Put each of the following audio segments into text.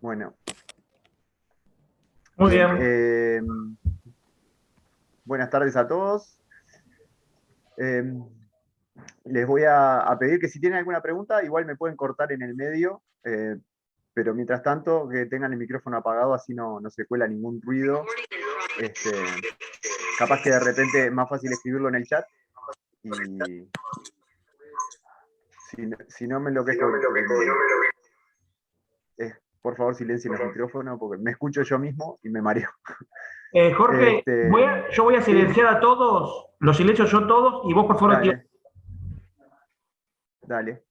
Bueno, Muy bien. bien. Buenas tardes a todos. Eh, Les voy a pedir que si tienen alguna pregunta, igual me pueden cortar en el medio, pero mientras tanto que tengan el micrófono apagado, así no se cuela ningún ruido. Capaz que de repente es más fácil escribirlo en el chat y si no me enloquezco. Por favor, silencien los micrófonos porque me escucho yo mismo y me mareo. Jorge, Este, yo voy a sí, silenciar a todos, los silencio yo todos, y vos por favor activa. dale,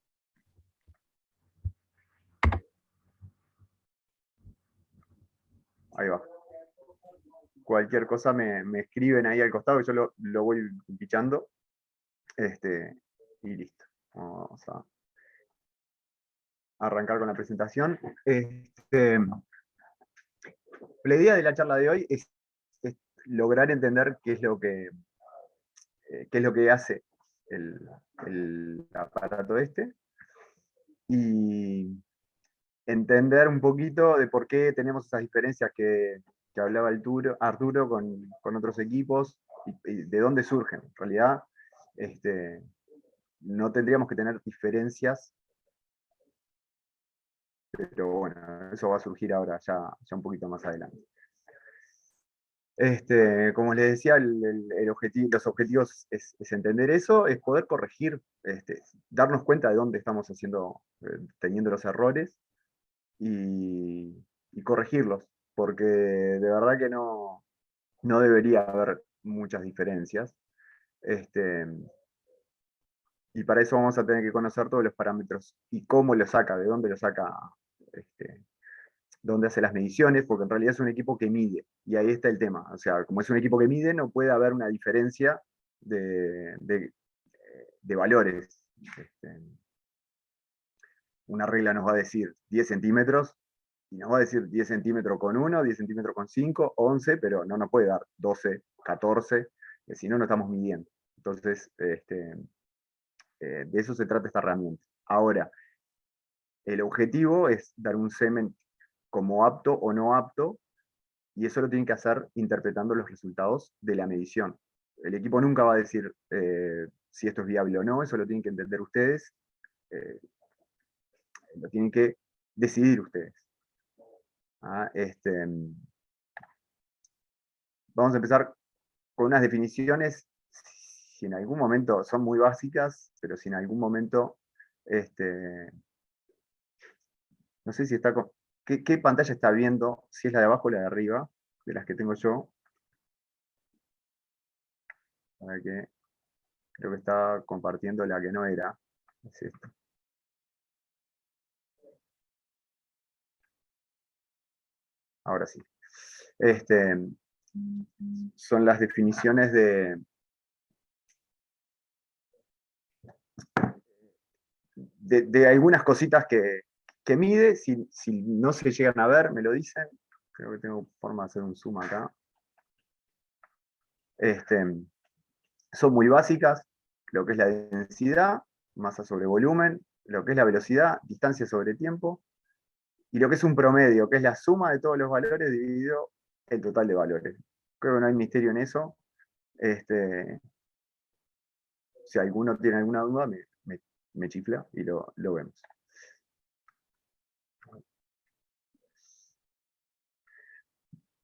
dale. Ahí va. Cualquier cosa me escriben ahí al costado y yo lo voy pichando. Y listo. Vamos a arrancar con la presentación. La idea de la charla de hoy es lograr entender qué es lo que hace el, el aparato este y entender un poquito de por qué tenemos esas diferencias que hablaba Arturo con otros equipos y de dónde surgen. En realidad, este, no tendríamos que tener diferencias, pero bueno, eso va a surgir ahora, ya un poquito más adelante. Como les decía, los objetivos es entender eso, es poder corregir, darnos cuenta de dónde estamos teniendo los errores y, y corregirlos, porque de verdad que no debería haber muchas diferencias. Este, y para eso vamos a tener que conocer todos los parámetros y cómo lo saca, de dónde lo saca, este, dónde hace las mediciones, porque en realidad es un equipo que mide, y ahí está el tema. O sea, como es un equipo que mide, no puede haber una diferencia de valores. Este, una regla nos va a decir 10 centímetros, y nos va a decir 10 centímetros con 1, 10 centímetros con 5, 11, pero no nos puede dar 12, 14, si no, no estamos midiendo. Entonces, de eso se trata esta herramienta. Ahora, el objetivo es dar un semen como apto o no apto, y eso lo tienen que hacer interpretando los resultados de la medición. El equipo nunca va a decir si esto es viable o no, eso lo tienen que entender ustedes, eh, lo tienen que decidir ustedes. ¿Ah? Vamos a empezar con unas definiciones, si en algún momento son muy básicas, pero si en algún momento, no sé si está con, ¿qué pantalla está viendo? Si es la de abajo o la de arriba, de las que tengo yo. Para que creo que estaba compartiendo la que no era. Es esto. Ahora sí. Este, Son las definiciones de algunas cositas que mide. Si no se llegan a ver, me lo dicen. Creo que tengo forma de hacer un zoom acá. Este, Son muy básicas. Lo que es la densidad, masa sobre volumen, lo que es la velocidad, distancia sobre tiempo, y lo que es un promedio, que es la suma de todos los valores dividido el total de valores. Creo que no hay misterio en eso. Este, si alguno tiene alguna duda, me chifla y lo vemos.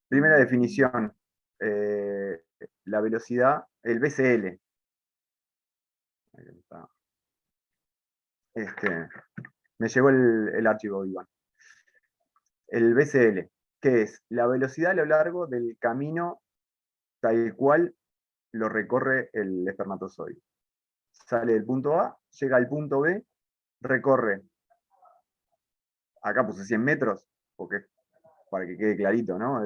Primera definición, la velocidad, el BCL. Este, Me llegó el archivo, Iván. El BCL, que es la velocidad a lo largo del camino tal cual lo recorre el espermatozoide. Sale del punto A, llega al punto B, recorre, acá puse 100 metros, porque para que quede clarito, ¿no?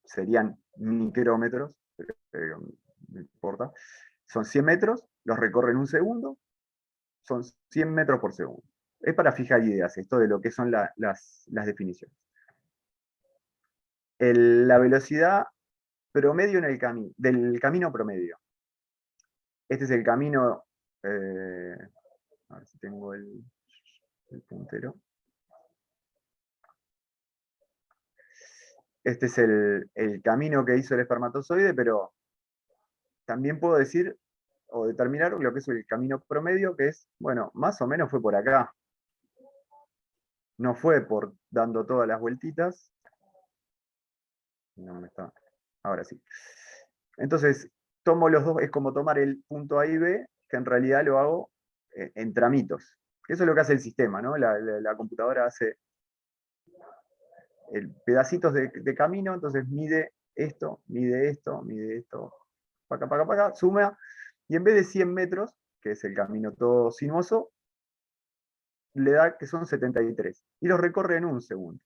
Serían micrómetros, pero no importa. Son 100 metros, los recorre en un segundo, son 100 metros por segundo. Es para fijar ideas esto de lo que son las definiciones. La velocidad promedio del camino promedio. Este es el camino, a ver si tengo el puntero. Este es el camino que hizo el espermatozoide, pero también puedo decir o determinar lo que es el camino promedio, que es, bueno, más o menos fue por acá. No fue por dando todas las vueltitas. No me está. Ahora sí. Entonces, tomo los dos, es como tomar el punto A y B, que en realidad lo hago en tramitos. Eso es lo que hace el sistema, ¿no? La computadora hace pedacitos de camino, entonces mide esto, para acá, suma, y en vez de 100 metros, que es el camino todo sinuoso, le da que son 73, y los recorre en un segundo.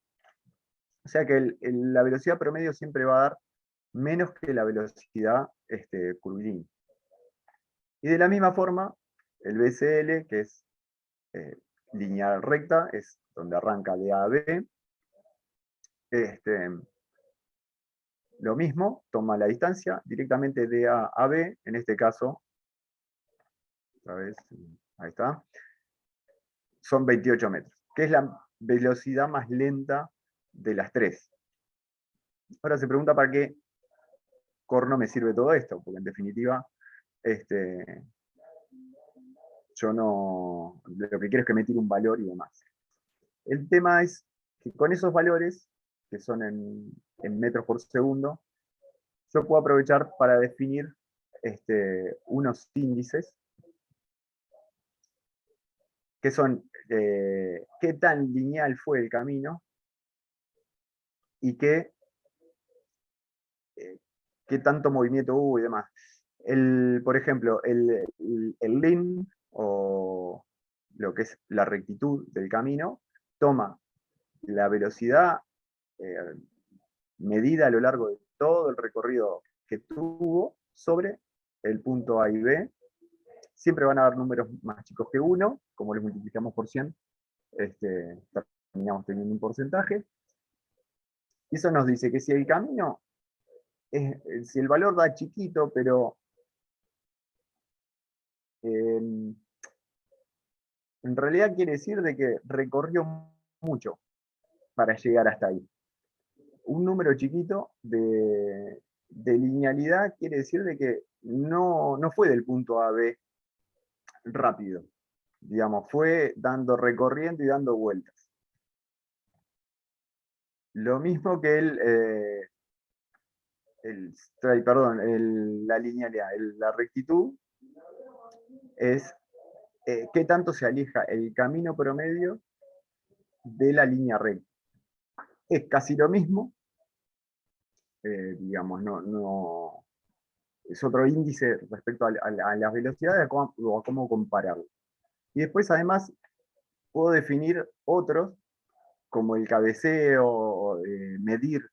O sea que la velocidad promedio siempre va a dar menos que la velocidad curvilínea. Y de la misma forma, el BCL, que es lineal recta, es donde arranca de A a B, lo mismo, toma la distancia directamente de A a B, en este caso, otra vez, ahí está, son 28 metros, que es la velocidad más lenta de las tres. Ahora se pregunta para qué corno me sirve todo esto, porque en definitiva, yo no, lo que quiero es que me tire un valor y demás. El tema es que con esos valores, que son en metros por segundo, yo puedo aprovechar para definir unos índices que son qué tan lineal fue el camino y qué tanto movimiento hubo y demás. Por ejemplo, el lean, o lo que es la rectitud del camino, toma la velocidad eh, medida a lo largo de todo el recorrido que tuvo sobre el punto A y B. Siempre van a haber números más chicos que 1, como los multiplicamos por 100, terminamos teniendo un porcentaje. Y eso nos dice que si el camino, si el valor da chiquito, pero en realidad quiere decir de que recorrió mucho para llegar hasta ahí. Un número chiquito de linealidad quiere decir de que no fue del punto A a B rápido, digamos, fue recorriendo y dando vueltas. Lo mismo que la linealidad, la rectitud es qué tanto se aleja el camino promedio de la línea recta. Es casi lo mismo, digamos, es otro índice respecto a las velocidades o a cómo compararlo. Y después, además, puedo definir otros, como el cabeceo, medir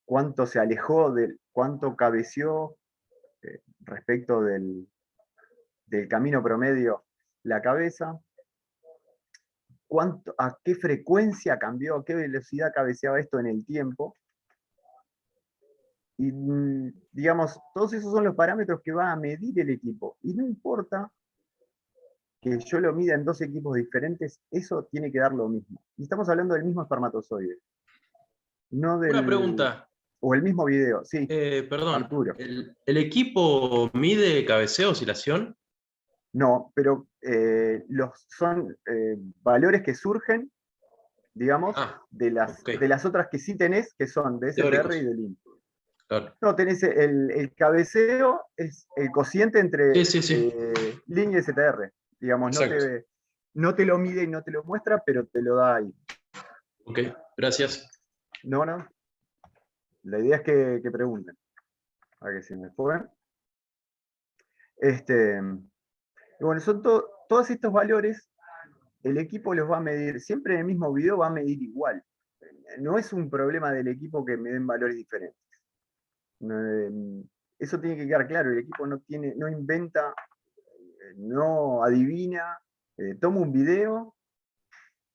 cuánto se alejó, cuánto cabeció respecto del camino promedio la cabeza, a qué frecuencia cambió, a qué velocidad cabeceaba esto en el tiempo. Y digamos, todos esos son los parámetros que va a medir el equipo. Y no importa que yo lo mida en dos equipos diferentes, eso tiene que dar lo mismo. Y estamos hablando del mismo espermatozoide. No Una pregunta. O el mismo video, sí. Perdón, Arturo. ¿el equipo mide cabeceo, oscilación? No, pero son valores que surgen, digamos, de las otras que sí tenés, que son de STR Teóricos. y de LIN. Claro. No, tenés el cabeceo, es el cociente entre Sí. LIN y STR. Digamos, no te lo mide y no te lo muestra, pero te lo da ahí. Ok, gracias. No. La idea es que pregunten. A ver que se me fue. Y bueno, son todos estos valores, el equipo los va a medir, siempre en el mismo video va a medir igual. No es un problema del equipo que me den valores diferentes. Eso tiene que quedar claro, el equipo no inventa, no adivina, toma un video,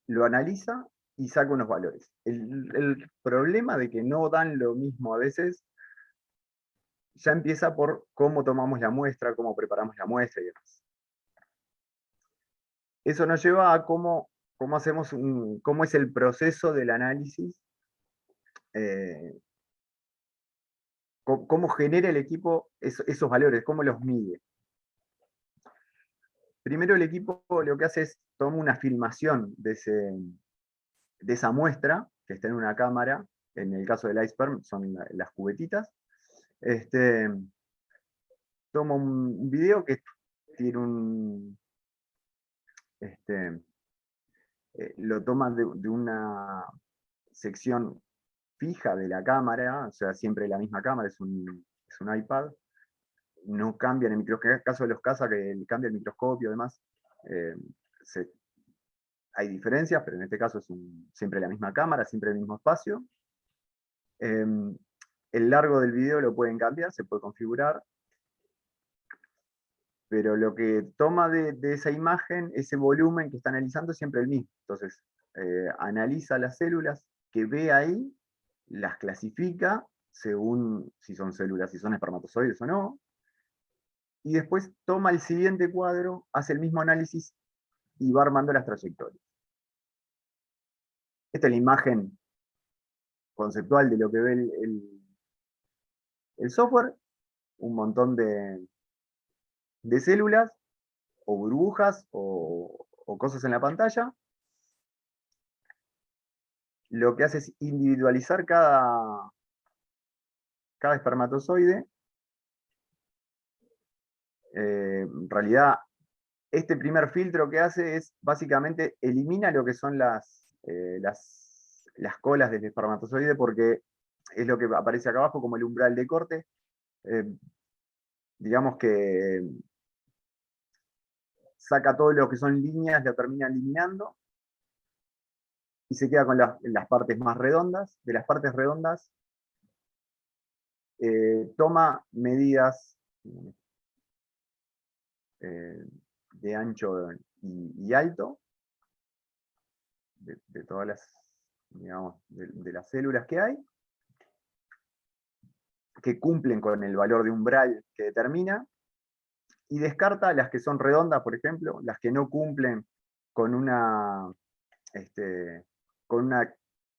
lo analiza y saca unos valores. El problema de que no dan lo mismo a veces ya empieza por cómo tomamos la muestra, cómo preparamos la muestra y demás. Eso nos lleva a cómo es el proceso del análisis cómo genera el equipo esos valores, cómo los mide. Primero el equipo lo que hace es toma una filmación de esa muestra, que está en una cámara, en el caso del iceberg son las cubetitas. Toma un video que tiene lo toma de una sección fija de la cámara, o sea, siempre la misma cámara, es un iPad. No cambian el microscopio, en el caso de los CASA que cambia el microscopio, además, hay diferencias, pero en este caso es siempre la misma cámara, siempre el mismo espacio. El largo del video lo pueden cambiar, se puede configurar, pero lo que toma de esa imagen, ese volumen que está analizando es siempre el mismo. Entonces, analiza las células que ve ahí, las clasifica según si son células, si son espermatozoides o no, y después toma el siguiente cuadro, hace el mismo análisis y va armando las trayectorias. Esta es la imagen conceptual de lo que ve el software, un montón de células, o burbujas, o cosas en la pantalla. Lo que hace es individualizar cada espermatozoide. En realidad, este primer filtro que hace es, básicamente, elimina lo que son las colas del espermatozoide, porque es lo que aparece acá abajo como el umbral de corte. Digamos que saca todo lo que son líneas, lo termina eliminando, y se queda con las partes más redondas. De las partes redondas, toma medidas de ancho y alto de todas las, digamos, de las células que hay, que cumplen con el valor de umbral que determina, y descarta las que son redondas, por ejemplo, las que no cumplen con una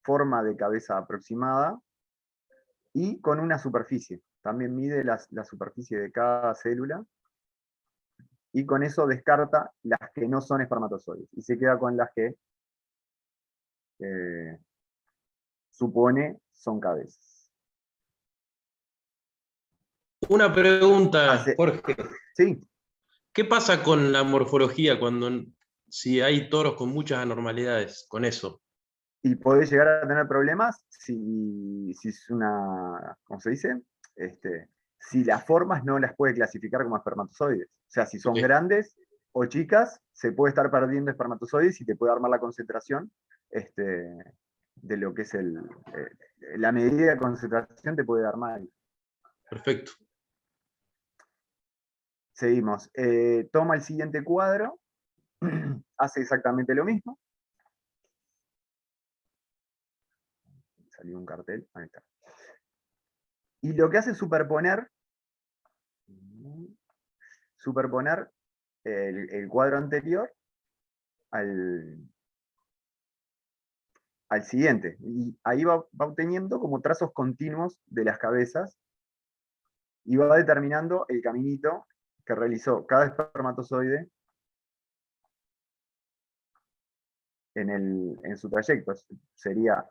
forma de cabeza aproximada y con una superficie. También mide la superficie de cada célula, y con eso descarta las que no son espermatozoides y se queda con las que supone son cabezas. Una pregunta, Hace, Jorge. sí, ¿Qué pasa con la morfología si hay toros con muchas anormalidades con eso? y podés llegar a tener problemas si es una, ¿cómo se dice? Si las formas no las puede clasificar como espermatozoides. O sea, si son Ok. grandes o chicas, se puede estar perdiendo espermatozoides y te puede armar la concentración de lo que es la medida de concentración te puede dar mal. Perfecto. Seguimos. Toma el siguiente cuadro, hace exactamente lo mismo. Salió un cartel, ahí está. Y lo que hace es superponer el cuadro anterior al siguiente. Y ahí va obteniendo como trazos continuos de las cabezas y va determinando el caminito que realizó cada espermatozoide en su trayecto. Sería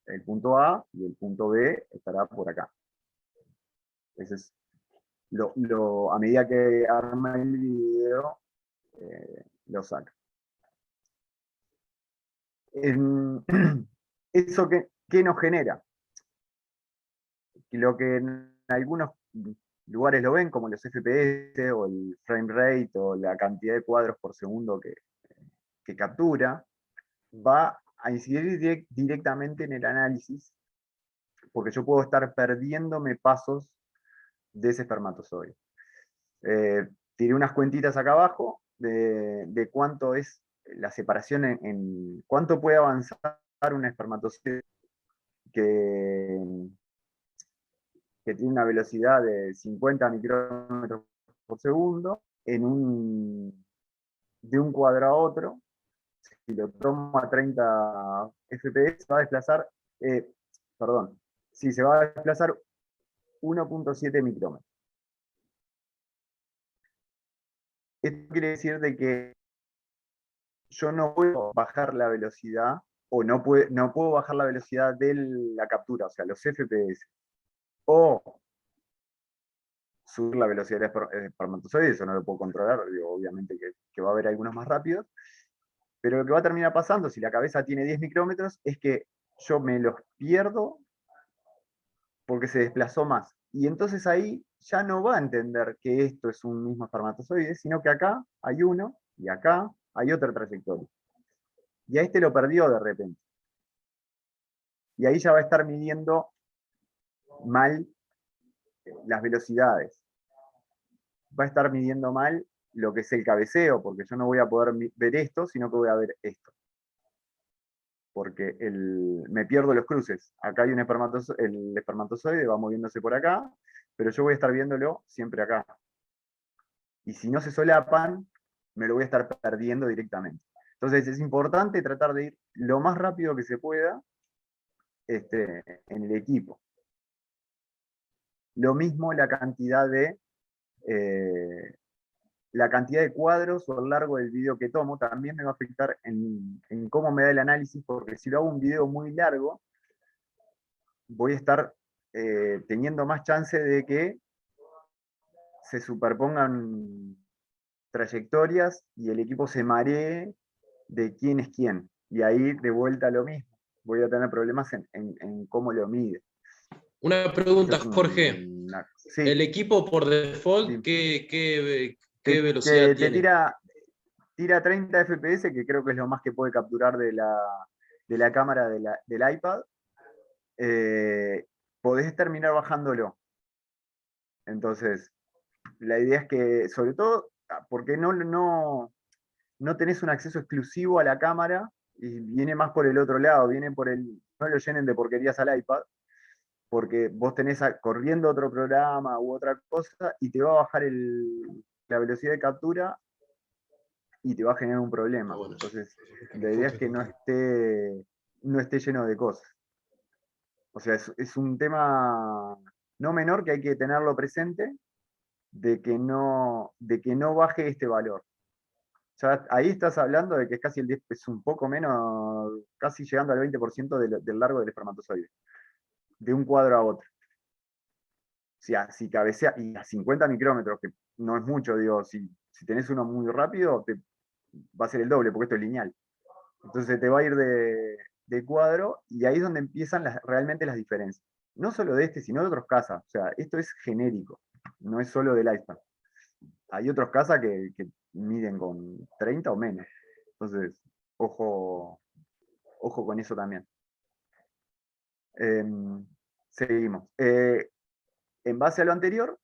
el punto A y el punto B estará por acá. Ese es a medida que arma el video, lo saca. ¿Eso qué nos genera? Lo que en algunos lugares lo ven, como los FPS o el frame rate o la cantidad de cuadros por segundo que captura, va a incidir directamente en el análisis, porque yo puedo estar perdiéndome pasos de ese espermatozoide. Tiré unas cuentitas acá abajo de cuánto es la separación en cuánto puede avanzar un espermatozoide que tiene una velocidad de 50 micrómetros por segundo de un cuadro a otro. Si lo tomo a 30 FPS, va a desplazar, perdón, sí, se va a desplazar 1.7 micrómetros. Esto quiere decir de que yo no puedo bajar la velocidad, o no puedo bajar la velocidad de la captura, o sea, los FPS, o subir la velocidad del espermatozoide, eso no lo puedo controlar, digo, obviamente que va a haber algunos más rápidos, pero lo que va a terminar pasando, si la cabeza tiene 10 micrómetros, es que yo me los pierdo porque se desplazó más. Y entonces ahí ya no va a entender que esto es un mismo espermatozoide, sino que acá hay uno y acá hay otra trayectoria. Y a este lo perdió de repente. Y ahí ya va a estar midiendo mal las velocidades. Va a estar midiendo mal lo que es el cabeceo, porque yo no voy a poder ver esto, sino que voy a ver esto. Porque me pierdo los cruces. Acá hay un espermatozoide, el espermatozoide va moviéndose por acá, pero yo voy a estar viéndolo siempre acá. Y si no se solapan, me lo voy a estar perdiendo directamente. Entonces es importante tratar de ir lo más rápido que se pueda en el equipo. Lo mismo la cantidad de cuadros o el largo del video que tomo también me va a afectar en cómo me da el análisis, porque si lo hago un video muy largo, voy a estar teniendo más chance de que se superpongan trayectorias y el equipo se maree de quién es quién. Y ahí de vuelta lo mismo. Voy a tener problemas en cómo lo mide. Una pregunta, Jorge. Sí, ¿El equipo por default sí. qué velocidad Te tiene? tira 30 FPS, que creo que es lo más que puede capturar de la cámara del iPad. Podés terminar bajándolo. Entonces, la idea es que, sobre todo, porque no tenés un acceso exclusivo a la cámara, y viene más por el otro lado, viene por no lo llenen de porquerías al iPad, porque vos tenés corriendo otro programa u otra cosa, y te va a bajar la velocidad de captura, y te va a generar un problema. Bueno, Entonces, la idea es que no esté lleno de cosas. O sea, es un tema no menor que hay que tenerlo presente, de que no baje este valor. Ya ahí estás hablando de que es casi es un poco menos, casi llegando al 20% del largo del espermatozoide, de un cuadro a otro. Si cabecea, y a 50 micrómetros, que no es mucho, digo, si tenés uno muy rápido, va a ser el doble, porque esto es lineal. Entonces te va a ir de cuadro, y ahí es donde empiezan realmente las diferencias. No solo de este, sino de otros casos. O sea, esto es genérico, no es solo del iPad. Hay otros casos que miden con 30 o menos. Entonces, ojo con eso también. Seguimos. En base a lo anterior,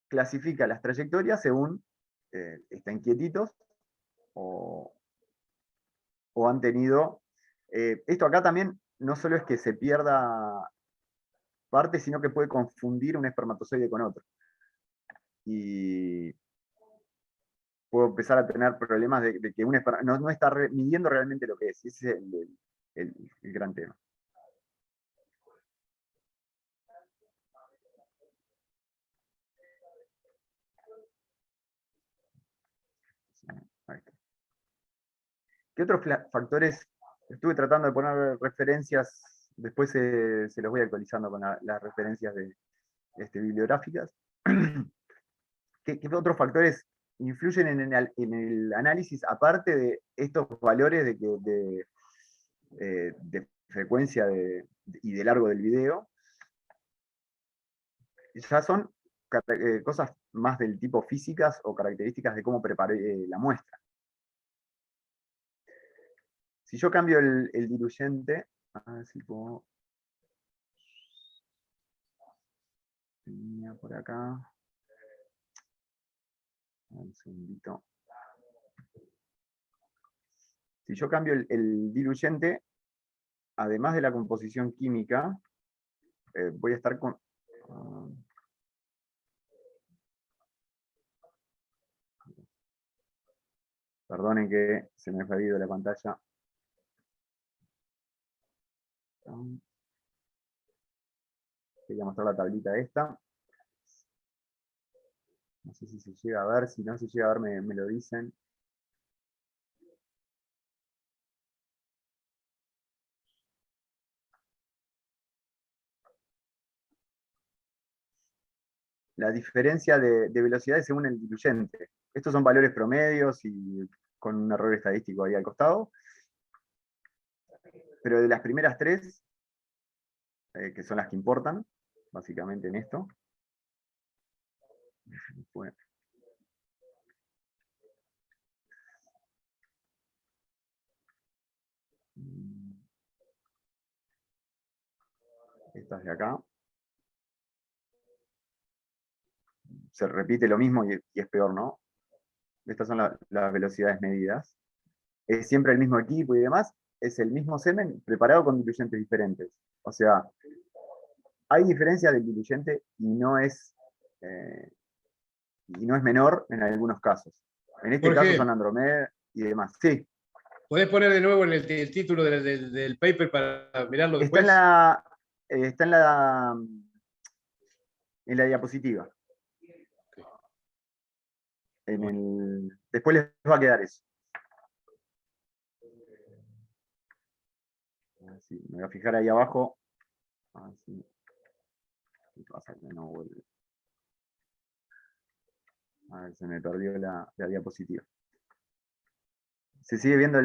clasifica las trayectorias según están quietitos o han tenido. Esto acá también no solo es que se pierda parte, sino que puede confundir un espermatozoide con otro. Y puedo empezar a tener problemas de que no está midiendo realmente lo que es. Ese es el gran tema. Ahí está. ¿Qué otros factores? Estuve tratando de poner referencias, después se los voy actualizando con las referencias bibliográficas. ¿Qué otros factores influyen en el análisis, aparte de estos valores de frecuencia y de largo del video? Ya son cosas más del tipo físicas o características de cómo preparé la muestra. Si yo cambio el diluyente, a ver si puedo. Tenía por acá. Un segundito. Si yo cambio el diluyente, además de la composición química, voy a estar con. Perdonen que se me ha perdido la pantalla. quería mostrar la tablita esta. No sé si se llega a ver, si no se llega a ver me lo dicen. La diferencia de velocidades según el diluyente. Estos son valores promedios y con un error estadístico ahí al costado. Pero de las primeras tres, que son las que importan, básicamente en esto. Bueno. Estas de acá. Se repite lo mismo y es peor, ¿no? Estas son las velocidades medidas. Es siempre el mismo equipo y demás. Es el mismo semen preparado con diluyentes diferentes. O sea, hay diferencia del diluyente y no es menor en algunos casos. En este caso son Andromeda y demás. Sí. ¿Podés poner de nuevo el título del paper para mirarlo después? Está en la diapositiva. Después les va a quedar eso. Así, me voy a fijar ahí abajo. Así. ¿Qué pasa que no vuelve? A ver, se me perdió la diapositiva. Se sigue viendo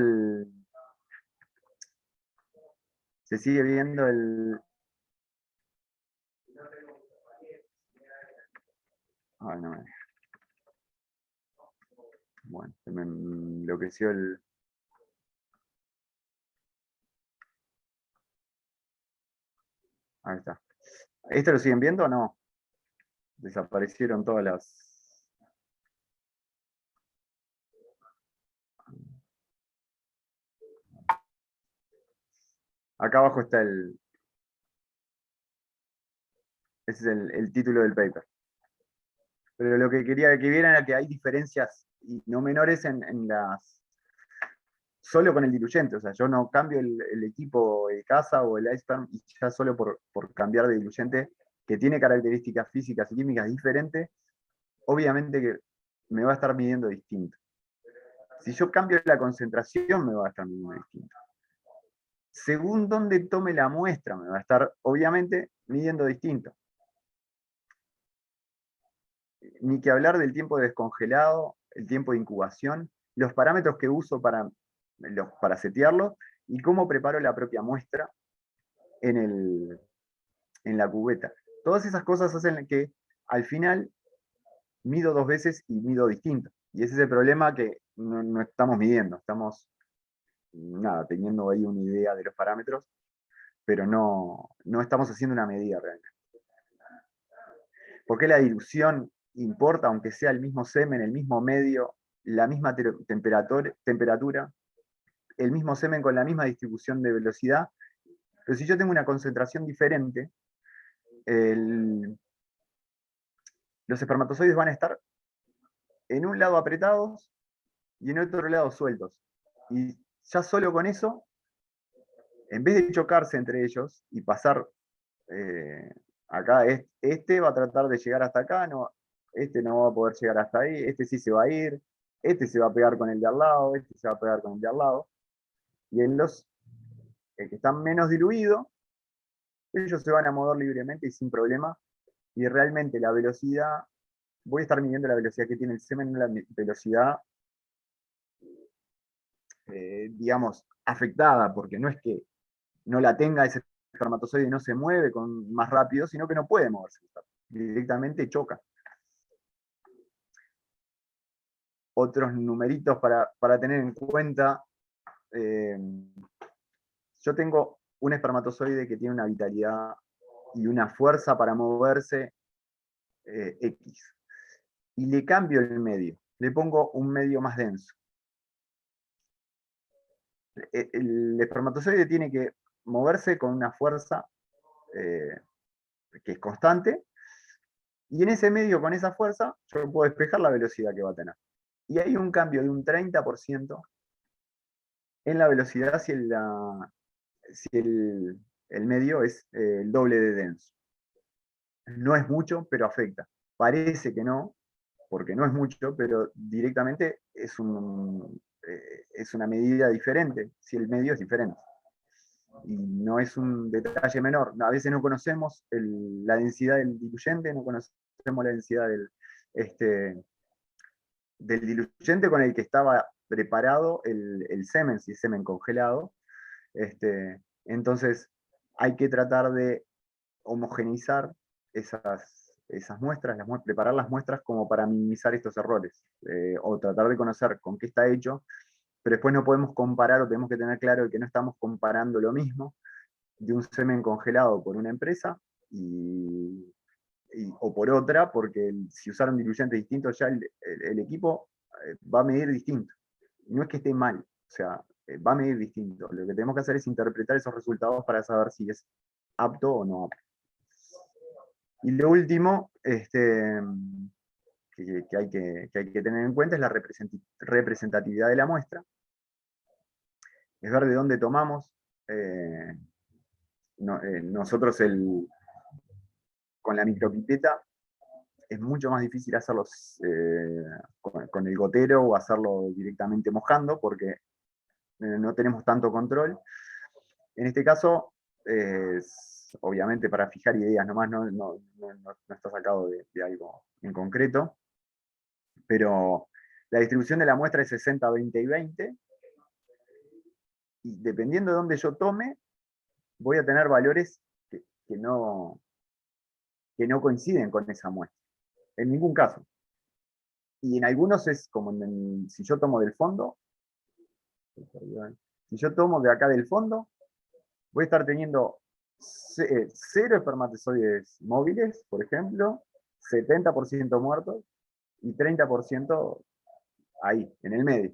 Ay, no me... Bueno, se me enloqueció el... Ahí está. ¿Esto lo siguen viendo o no? Desaparecieron todas las... Acá abajo está ese es el título del paper. Pero lo que quería que vieran era que hay diferencias y no menores en las... Solo con el diluyente, o sea, yo no cambio el equipo de casa o el iSperm y ya solo por cambiar de diluyente, que tiene características físicas y químicas diferentes, obviamente que me va a estar midiendo distinto. Si yo cambio la concentración, me va a estar midiendo distinto. Según dónde tome la muestra, me va a estar, obviamente, midiendo distinto. Ni que hablar del tiempo de descongelado, el tiempo de incubación, los parámetros que uso para setearlo y cómo preparo la propia muestra en la cubeta. Todas esas cosas hacen que al final mido dos veces y mido distinto. Y ese es el problema que no estamos midiendo. Estamos teniendo ahí una idea de los parámetros, pero no estamos haciendo una medida realmente. ¿Por qué la dilución importa, aunque sea el mismo semen, el mismo medio, la misma temperatura, el mismo semen con la misma distribución de velocidad? Pero si yo tengo una concentración diferente, los espermatozoides van a estar en un lado apretados y en otro lado sueltos. Y ya solo con eso, en vez de chocarse entre ellos y pasar acá, este va a tratar de llegar hasta acá, no, este no va a poder llegar hasta ahí, este sí se va a ir, este se va a pegar con el de al lado, este se va a pegar con el de al lado. Y en los que están menos diluidos, ellos se van a mover libremente y sin problema. Y realmente la velocidad, voy a estar midiendo la velocidad que tiene el semen, la velocidad, digamos, afectada, porque no es que no la tenga ese espermatozoide y no se mueve más rápido, sino que no puede moverse. Directamente choca. Otros numeritos para tener en cuenta. Yo tengo un espermatozoide que tiene una vitalidad y una fuerza para moverse X. Y le cambio el medio. Le pongo un medio más denso. El espermatozoide tiene que moverse con una fuerza que es constante, y en ese medio, con esa fuerza, yo puedo despejar la velocidad que va a tener. Y hay un cambio de un 30% en la velocidad si el medio es el doble de denso. no es mucho, pero afecta. Parece que no, porque no es mucho, pero directamente es una medida diferente, si el medio es diferente. Y no es un detalle menor. A veces no conocemos la densidad del diluyente, no conocemos la densidad del diluyente con el que estaba preparado el semen, si es semen congelado. Entonces hay que tratar de homogeneizar esas muestras, preparar las muestras como para minimizar estos errores, o tratar de conocer con qué está hecho, pero después no podemos comparar, o tenemos que tener claro que no estamos comparando lo mismo de un semen congelado por una empresa o por otra, porque si usaron diluyentes distintos ya el equipo va a medir distinto. No es que esté mal, o sea, va a medir distinto. Lo que tenemos que hacer es interpretar esos resultados para saber si es apto o no apto. Y lo último que hay que tener en cuenta es la representatividad de la muestra. Es ver de dónde tomamos. Nosotros con la micropipeta es mucho más difícil hacerlo con el gotero o hacerlo directamente mojando, porque no tenemos tanto control. En este caso, obviamente para fijar ideas nomás, no está sacado de algo en concreto, pero la distribución de la muestra es 60, 20 y 20, y dependiendo de dónde yo tome, voy a tener valores que no coinciden con esa muestra, en ningún caso. Y en algunos es como si yo tomo del fondo, si yo tomo de acá del fondo, voy a estar teniendo 0 espermatozoides móviles, por ejemplo, 70% muertos y 30% ahí, en el medio.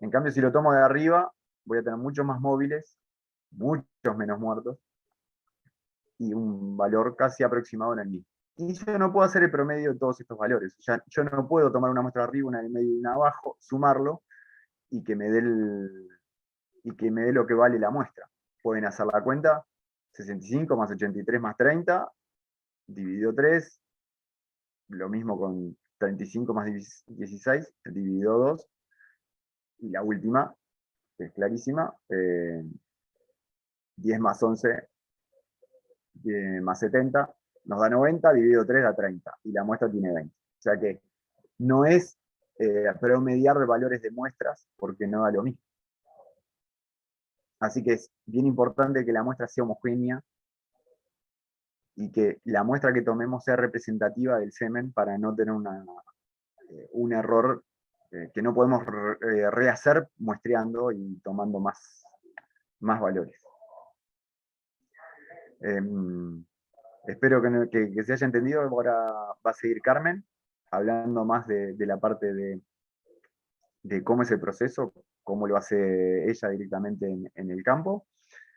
En cambio, si lo tomo de arriba, voy a tener muchos más móviles, muchos menos muertos y un valor casi aproximado en el mismo. Y yo no puedo hacer el promedio de todos estos valores. O sea, yo no puedo tomar una muestra de arriba, una en el medio y una abajo, sumarlo y que me dé lo que vale la muestra. Pueden hacer la cuenta, 65 más 83 más 30, dividido 3, lo mismo con 35 más 16, dividido 2, y la última, que es clarísima, 10 más 11 más 70, nos da 90, dividido 3 da 30, y la muestra tiene 20. O sea que no es promediar valores de muestras, porque no da lo mismo. Así que es bien importante que la muestra sea homogénea y que la muestra que tomemos sea representativa del semen para no tener un error que no podemos rehacer muestreando y tomando más valores. Espero que se haya entendido. Ahora va a seguir Carmen, hablando más de la parte de cómo es el proceso, cómo lo hace ella directamente en el campo.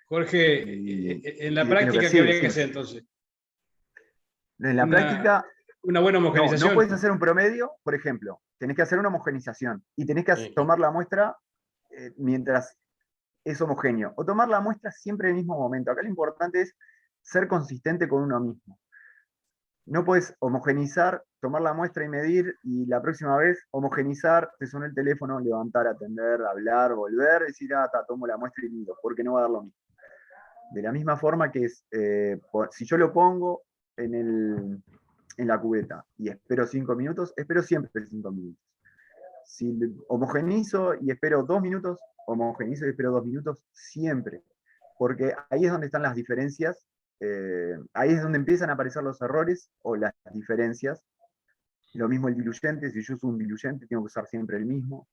Jorge, en la práctica, ¿qué habría que hacer entonces? En la práctica, una buena homogenización. No puedes hacer un promedio, por ejemplo, tenés que hacer una homogenización y tenés que tomar la muestra mientras es homogéneo, o tomar la muestra siempre en el mismo momento. Acá lo importante es ser consistente con uno mismo. No puedes homogenizar, tomar la muestra y medir, y la próxima vez homogenizar, te suena el teléfono, levantar, atender, hablar, volver, decir, tomo la muestra y mido, porque no va a dar lo mismo. De la misma forma que es, si yo lo pongo en la cubeta y espero 5 minutos, espero siempre 5 minutos. Si homogenizo y espero 2 minutos, homogenizo y espero 2 minutos, siempre. Porque ahí es donde están las diferencias, ahí es donde empiezan a aparecer los errores o las diferencias. Lo mismo el diluyente, si yo uso un diluyente tengo que usar siempre el mismo.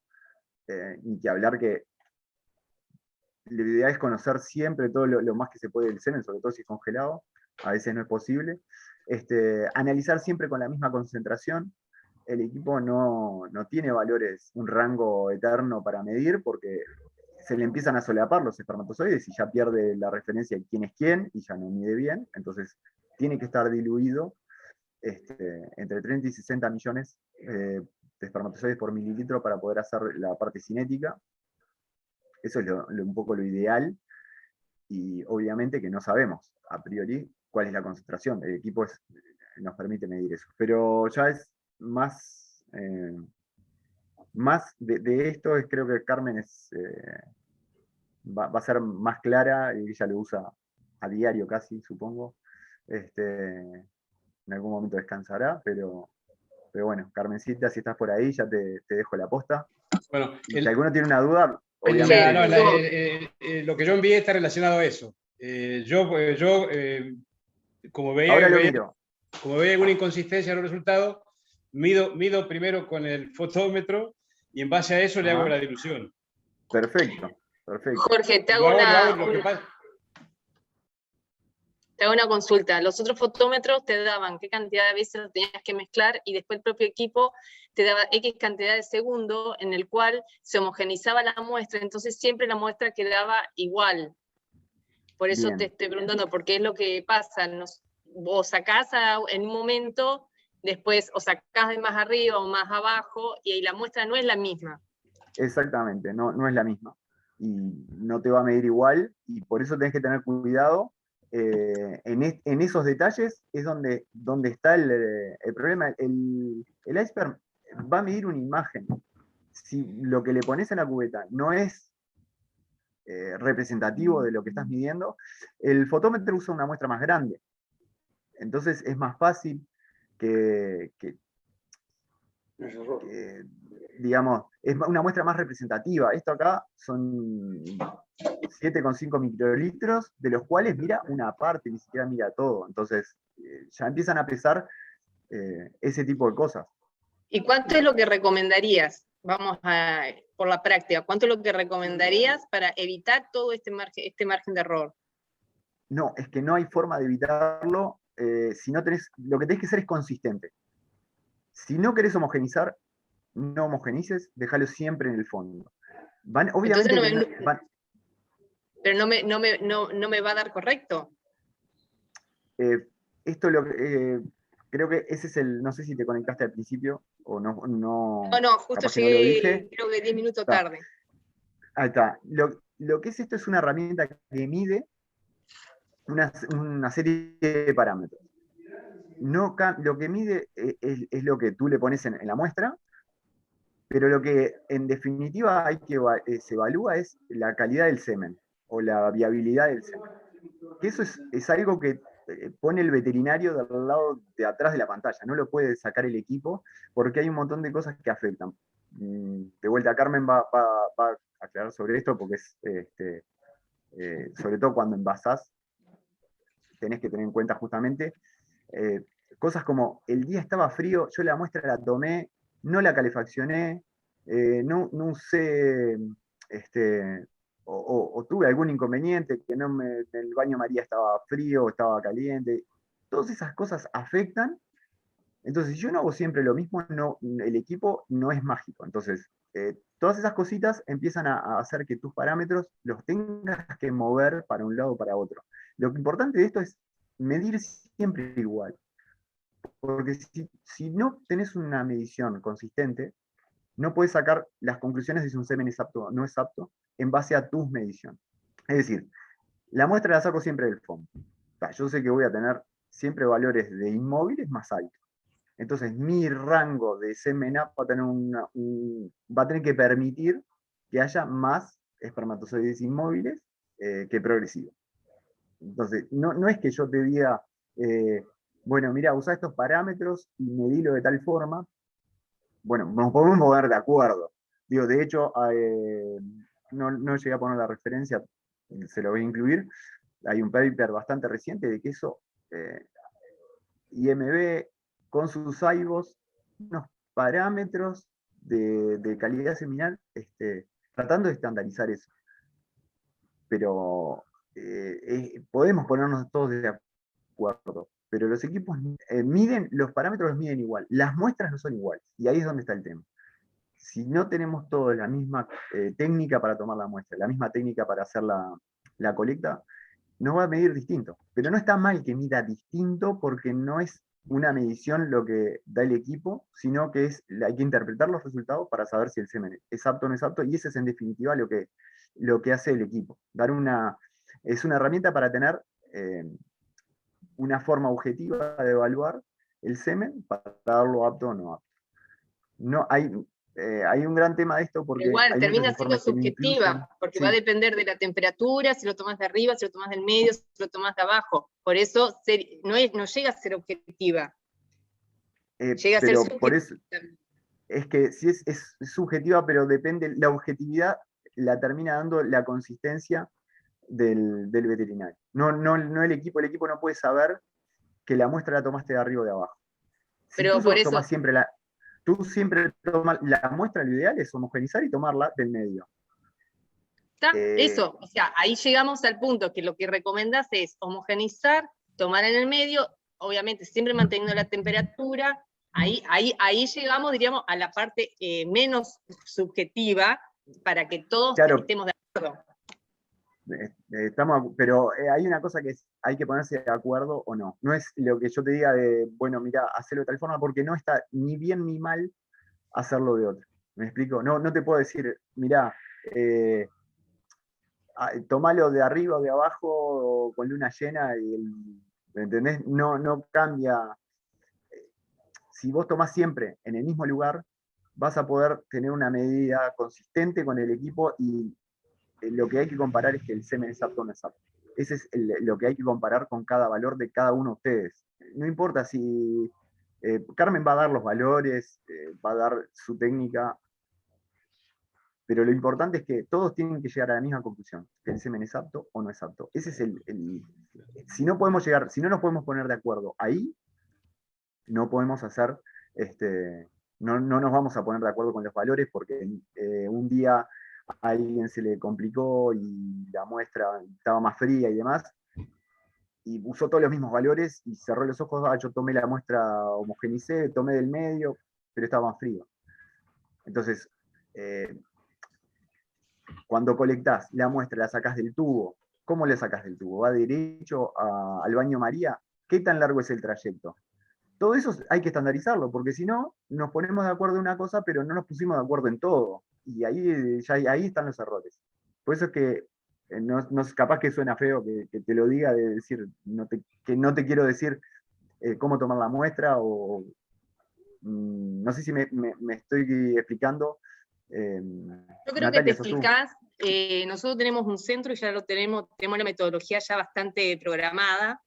Ni que hablar que la idea es conocer siempre todo lo más que se puede del semen, sobre todo si es congelado, a veces no es posible. Analizar siempre con la misma concentración. El equipo no tiene valores, un rango eterno para medir, porque se le empiezan a solapar los espermatozoides y ya pierde la referencia de quién es quién y ya no mide bien. Entonces tiene que estar diluido entre 30 y 60 millones de espermatozoides por mililitro para poder hacer la parte cinética. Eso es un poco lo ideal, y obviamente que no sabemos a priori cuál es la concentración. El equipo nos permite medir eso. Pero ya es más, más de esto, creo que Carmen va a ser más clara, y ella lo usa a diario casi, supongo. En algún momento descansará, pero bueno, Carmencita, si estás por ahí, ya te dejo la posta. Bueno, y si alguno tiene una duda, lo que yo envié está relacionado a eso. Como ahora lo miro. Como veía alguna inconsistencia en los resultados, mido primero con el fotómetro y en base a eso le hago la dilución. Perfecto. Jorge, te hago una consulta. Los otros fotómetros te daban qué cantidad de veces lo tenías que mezclar y después el propio equipo te daba X cantidad de segundos en el cual se homogeneizaba la muestra, entonces siempre la muestra quedaba igual. Por eso te estoy preguntando, porque es lo que pasa. O sacás en un momento, después o sacás de más arriba o más abajo, y ahí la muestra no es la misma. Exactamente, no es la misma. Y no te va a medir igual, y por eso tenés que tener cuidado. En esos detalles es donde está el problema. El iceberg va a medir una imagen. Si lo que le pones en la cubeta no es representativo de lo que estás midiendo, el fotómetro usa una muestra más grande. Entonces es más fácil que digamos, es una muestra más representativa. Esto acá son 7,5 microlitros, de los cuales mira una parte, ni siquiera mira todo. Entonces, ya empiezan a pesar ese tipo de cosas. ¿Y cuánto es lo que recomendarías? Vamos por la práctica. ¿Cuánto es lo que recomendarías para evitar todo este margen de error? No, es que no hay forma de evitarlo. Si no tenés, lo que tenés que hacer es consistente. Si no querés homogenizar, no homogenices, déjalo siempre en el fondo. Obviamente entonces pero no me va a dar correcto. Esto creo que ese es no sé si te conectaste al principio o no. No, justo llegué, creo que 10 minutos tarde. Ahí está. Lo que es esto es una herramienta que mide una serie de parámetros. Lo que mide es lo que tú le pones en la muestra, pero lo que en definitiva se evalúa es la calidad del semen o la viabilidad del semen. Que eso es algo que pone el veterinario del lado de atrás de la pantalla, no lo puede sacar el equipo porque hay un montón de cosas que afectan. De vuelta, Carmen va a aclarar sobre esto porque es, sobre todo cuando envasás, tenés que tener en cuenta justamente cosas como el día estaba frío, yo la muestra la tomé, no la calefaccioné, no usé, o tuve algún inconveniente, que el baño María estaba frío, estaba caliente. Todas esas cosas afectan. Entonces, si yo no hago siempre lo mismo, el equipo no es mágico. Entonces, todas esas cositas empiezan a hacer que tus parámetros los tengas que mover para un lado o para otro. Lo importante de esto es medir siempre igual. Porque si no tenés una medición consistente, no puedes sacar las conclusiones de si un semen es apto o no es apto en base a tus mediciones. Es decir, la muestra la saco siempre del fondo. Yo sé que voy a tener siempre valores de inmóviles más altos. Entonces, mi rango de semen A va a tener que permitir que haya más espermatozoides inmóviles que progresivos. Entonces, no es que yo te diga, bueno, mira, usa estos parámetros y medilo de tal forma. Bueno, nos podemos poner de acuerdo. Digo, de hecho, no llegué a poner la referencia, se lo voy a incluir. Hay un paper bastante reciente de que eso, IMB con sus AIBOS, unos parámetros de calidad seminal, tratando de estandarizar eso. Pero podemos ponernos todos de acuerdo. Pero los equipos los parámetros los miden igual, las muestras no son iguales, y ahí es donde está el tema. Si no tenemos todos la misma técnica para tomar la muestra, la misma técnica para hacer la colecta, nos va a medir distinto. Pero no está mal que mida distinto porque no es una medición lo que da el equipo, sino que hay que interpretar los resultados para saber si el semen es apto o no es apto, y ese es en definitiva lo que hace el equipo. Es una herramienta para tener una forma objetiva de evaluar el semen para darlo apto o no apto. No, hay un gran tema de esto porque Pero igual, hay termina muchos siendo informes que no subjetiva, incluyen. porque Sí. va a depender de la temperatura, si lo tomas de arriba, si lo tomas del medio, si lo tomas de abajo. Por eso no llega a ser objetiva. Llega a ser Pero subjetiva. por eso, es que sí es subjetiva, pero depende, la objetividad la termina dando la consistencia del veterinario. No el equipo no puede saber que la muestra la tomaste de arriba o de abajo. Si Pero tú por eso, tomás siempre tú siempre tomas la muestra, lo ideal es homogenizar y tomarla del medio. eso, o sea, ahí llegamos al punto que lo que recomendás es homogenizar, tomar en el medio, obviamente siempre manteniendo la temperatura. Ahí llegamos, diríamos, a la parte menos subjetiva para que todos Claro. estemos de acuerdo. Pero hay una cosa que hay que ponerse de acuerdo o no. No es lo que yo te diga de, bueno, mira, hacerlo de tal forma, porque no está ni bien ni mal hacerlo de otra. ¿Me explico? No te puedo decir, mira, tomalo de arriba o de abajo con luna llena, ¿me entendés? No cambia. Si vos tomás siempre en el mismo lugar, vas a poder tener una medida consistente con el equipo y lo que hay que comparar es que el semen es apto o no es apto. Ese es lo que hay que comparar con cada valor de cada uno de ustedes. No importa si Carmen va a dar los valores, va a dar su técnica, pero lo importante es que todos tienen que llegar a la misma conclusión, que el semen es apto o no es apto. Ese es si no nos podemos poner de acuerdo ahí, no podemos hacer, no nos vamos a poner de acuerdo con los valores porque un día a alguien se le complicó y la muestra estaba más fría y demás, y usó todos los mismos valores y cerró los ojos, yo tomé la muestra, homogenicé, tomé del medio, pero estaba más frío. Entonces, cuando colectás la muestra, la sacás del tubo, ¿cómo la sacás del tubo? ¿Va derecho al baño María? ¿Qué tan largo es el trayecto? Todo eso hay que estandarizarlo, porque si no, nos ponemos de acuerdo en una cosa, pero no nos pusimos de acuerdo en todo. Y ahí están los errores. Por eso es que no es capaz que suena feo que te lo diga, de decir, que no te quiero decir cómo tomar la muestra, o no sé si me estoy explicando. Yo creo Natalia, que te sos tú. explicás, nosotros tenemos un centro y ya lo tenemos la metodología ya bastante programada,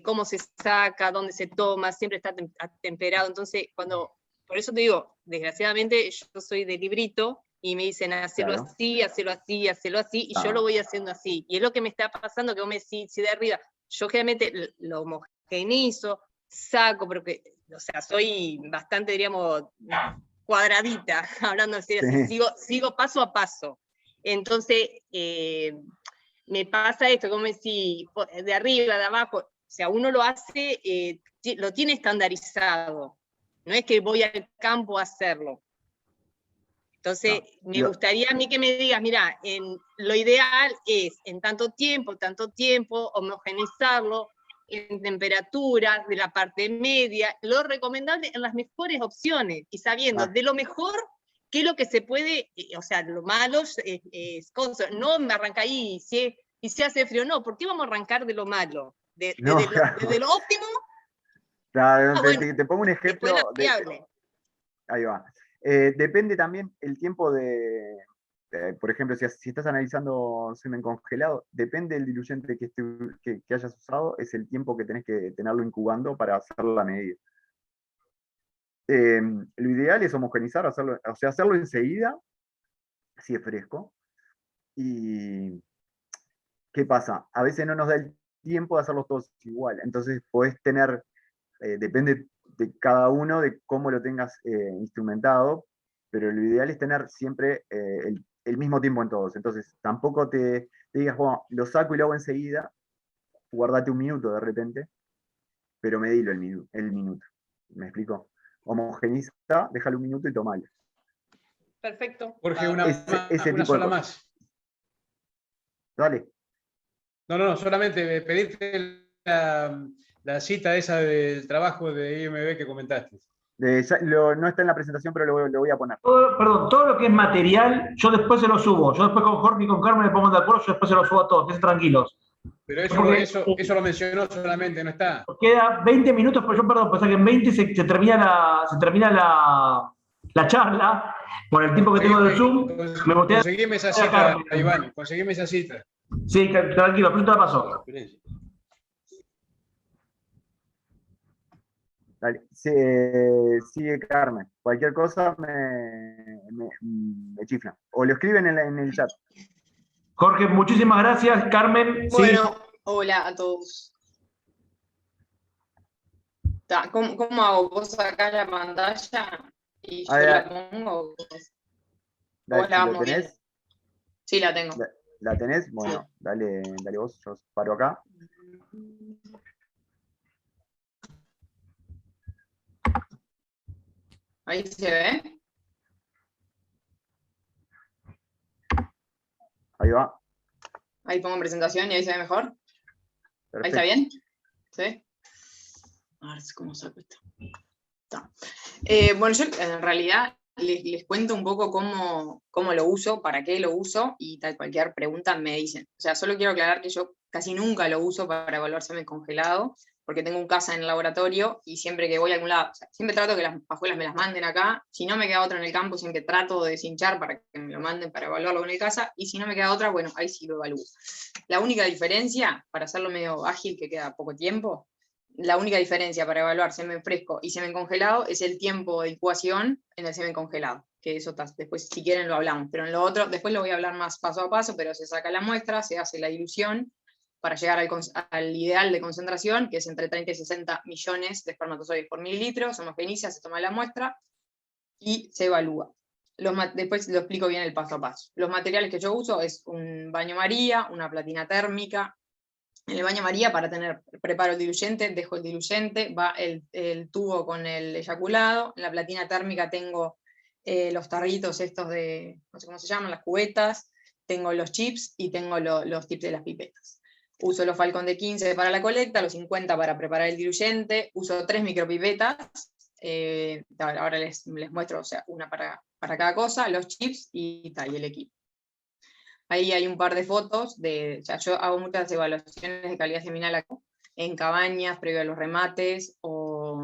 cómo se saca, dónde se toma, siempre está temperado. Entonces, por eso te digo, desgraciadamente yo soy de librito y me dicen hacerlo Claro. así, hacerlo así, hacerlo así, y yo lo voy haciendo así. Y es lo que me está pasando, que vos me decís, si de arriba, yo generalmente lo homogenizo, saco, porque, o sea, soy bastante, diríamos, cuadradita, hablando así, Sí. sigo paso a paso. Entonces, me pasa esto, como si de arriba, de abajo, o sea, uno lo hace, lo tiene estandarizado. No es que voy al campo a hacerlo. Entonces, me gustaría a mí que me digas, mira, lo ideal es en tanto tiempo, homogenizarlo en temperaturas de la parte media, lo recomendable en las mejores opciones, y sabiendo de lo mejor qué es lo que se puede, o sea, lo malo es cosa, no me arranca ahí, y si hace frío, no, ¿por qué vamos a arrancar de lo malo? Desde lo óptimo. Claro, te pongo un ejemplo. Ahí va. Depende también el tiempo por ejemplo, si estás analizando semen congelado, depende del diluyente que hayas usado, es el tiempo que tenés que tenerlo incubando para hacer la medida. Lo ideal es homogenizar, hacerlo enseguida, si es fresco. Y ¿qué pasa? A veces no nos da el tiempo de hacerlos todos igual. Entonces podés tener, depende de cada uno, de cómo lo tengas instrumentado, pero lo ideal es tener siempre el mismo tiempo en todos. Entonces tampoco te digas, bueno, lo saco y lo hago enseguida, guardate un minuto de repente, pero medilo el minuto. ¿Me explico? Homogeniza, déjalo un minuto y tomalo. Perfecto. Jorge, una sola más. Dale. No, solamente pedirte la cita esa del trabajo de IMB que comentaste. No está en la presentación, pero lo voy a poner. Todo lo que es material, yo después se lo subo. Yo después con Jorge y con Carmen me pongo de acuerdo, yo después se lo subo a todos, estén tranquilos. Pero Porque, eso lo mencionó solamente, no está. queda 20 minutos, pues yo perdón, pasa que en 20 se termina la charla, por el tiempo que tengo de Zoom, me gustaría... Conseguime esa cita, Iván, conseguime esa cita. Sí, tranquilo, pronto la paso. Dale, sigue Carmen. Cualquier cosa me chiflan. O lo escriben en el chat. Jorge, muchísimas gracias. Carmen, Bueno, hola a todos. ¿Cómo hago? ¿Vos sacás la pantalla y yo la pongo? Dale, ¿Vos la si vas lo moviendo? tenés, Sí, la tengo. ¿la tenés? Bueno, dale vos, yo paro acá. Ahí se ve. Ahí va. Ahí pongo presentación y ahí se ve mejor. Perfecto. ¿Ahí está bien? ¿Sí? A ver cómo saco esto. Está. Bueno, yo en realidad les cuento un poco cómo lo uso, para qué lo uso, y tal cualquier pregunta me dicen. O sea, solo quiero aclarar que yo casi nunca lo uso para evaluar semen congelado, porque tengo un casa en el laboratorio y siempre que voy a algún lado, o sea, siempre trato que las pajuelas me las manden acá. Si no me queda otra en el campo, siempre trato de deshinchar para que me lo manden para evaluarlo en el casa, y si no me queda otra, bueno, ahí sí lo evalúo. La única diferencia, para hacerlo medio ágil, que queda poco tiempo, la única diferencia para evaluar semen fresco y semen congelado es el tiempo de incubación en el semen congelado, que eso después si quieren lo hablamos, pero en lo otro, después lo voy a hablar más paso a paso, pero se saca la muestra, se hace la dilución para llegar al ideal de concentración, que es entre 30 y 60 millones de espermatozoides por mililitro, se homogeniza, se toma la muestra y se evalúa. Después lo explico bien el paso a paso. Los materiales que yo uso es un baño María, una platina térmica. En el baño María, preparo el diluyente, dejo el diluyente, va el tubo con el eyaculado. En la platina térmica tengo los tarritos estos de, no sé cómo se llaman, las cubetas, tengo los chips y tengo los tips de las pipetas. Uso los Falcon de 15 para la colecta, los 50 para preparar el diluyente, uso 3 micropipetas, ahora les muestro, o sea, una para cada cosa, los chips y el equipo. Ahí hay un par de fotos, o sea, yo hago muchas evaluaciones de calidad seminal en cabañas, previo a los remates, o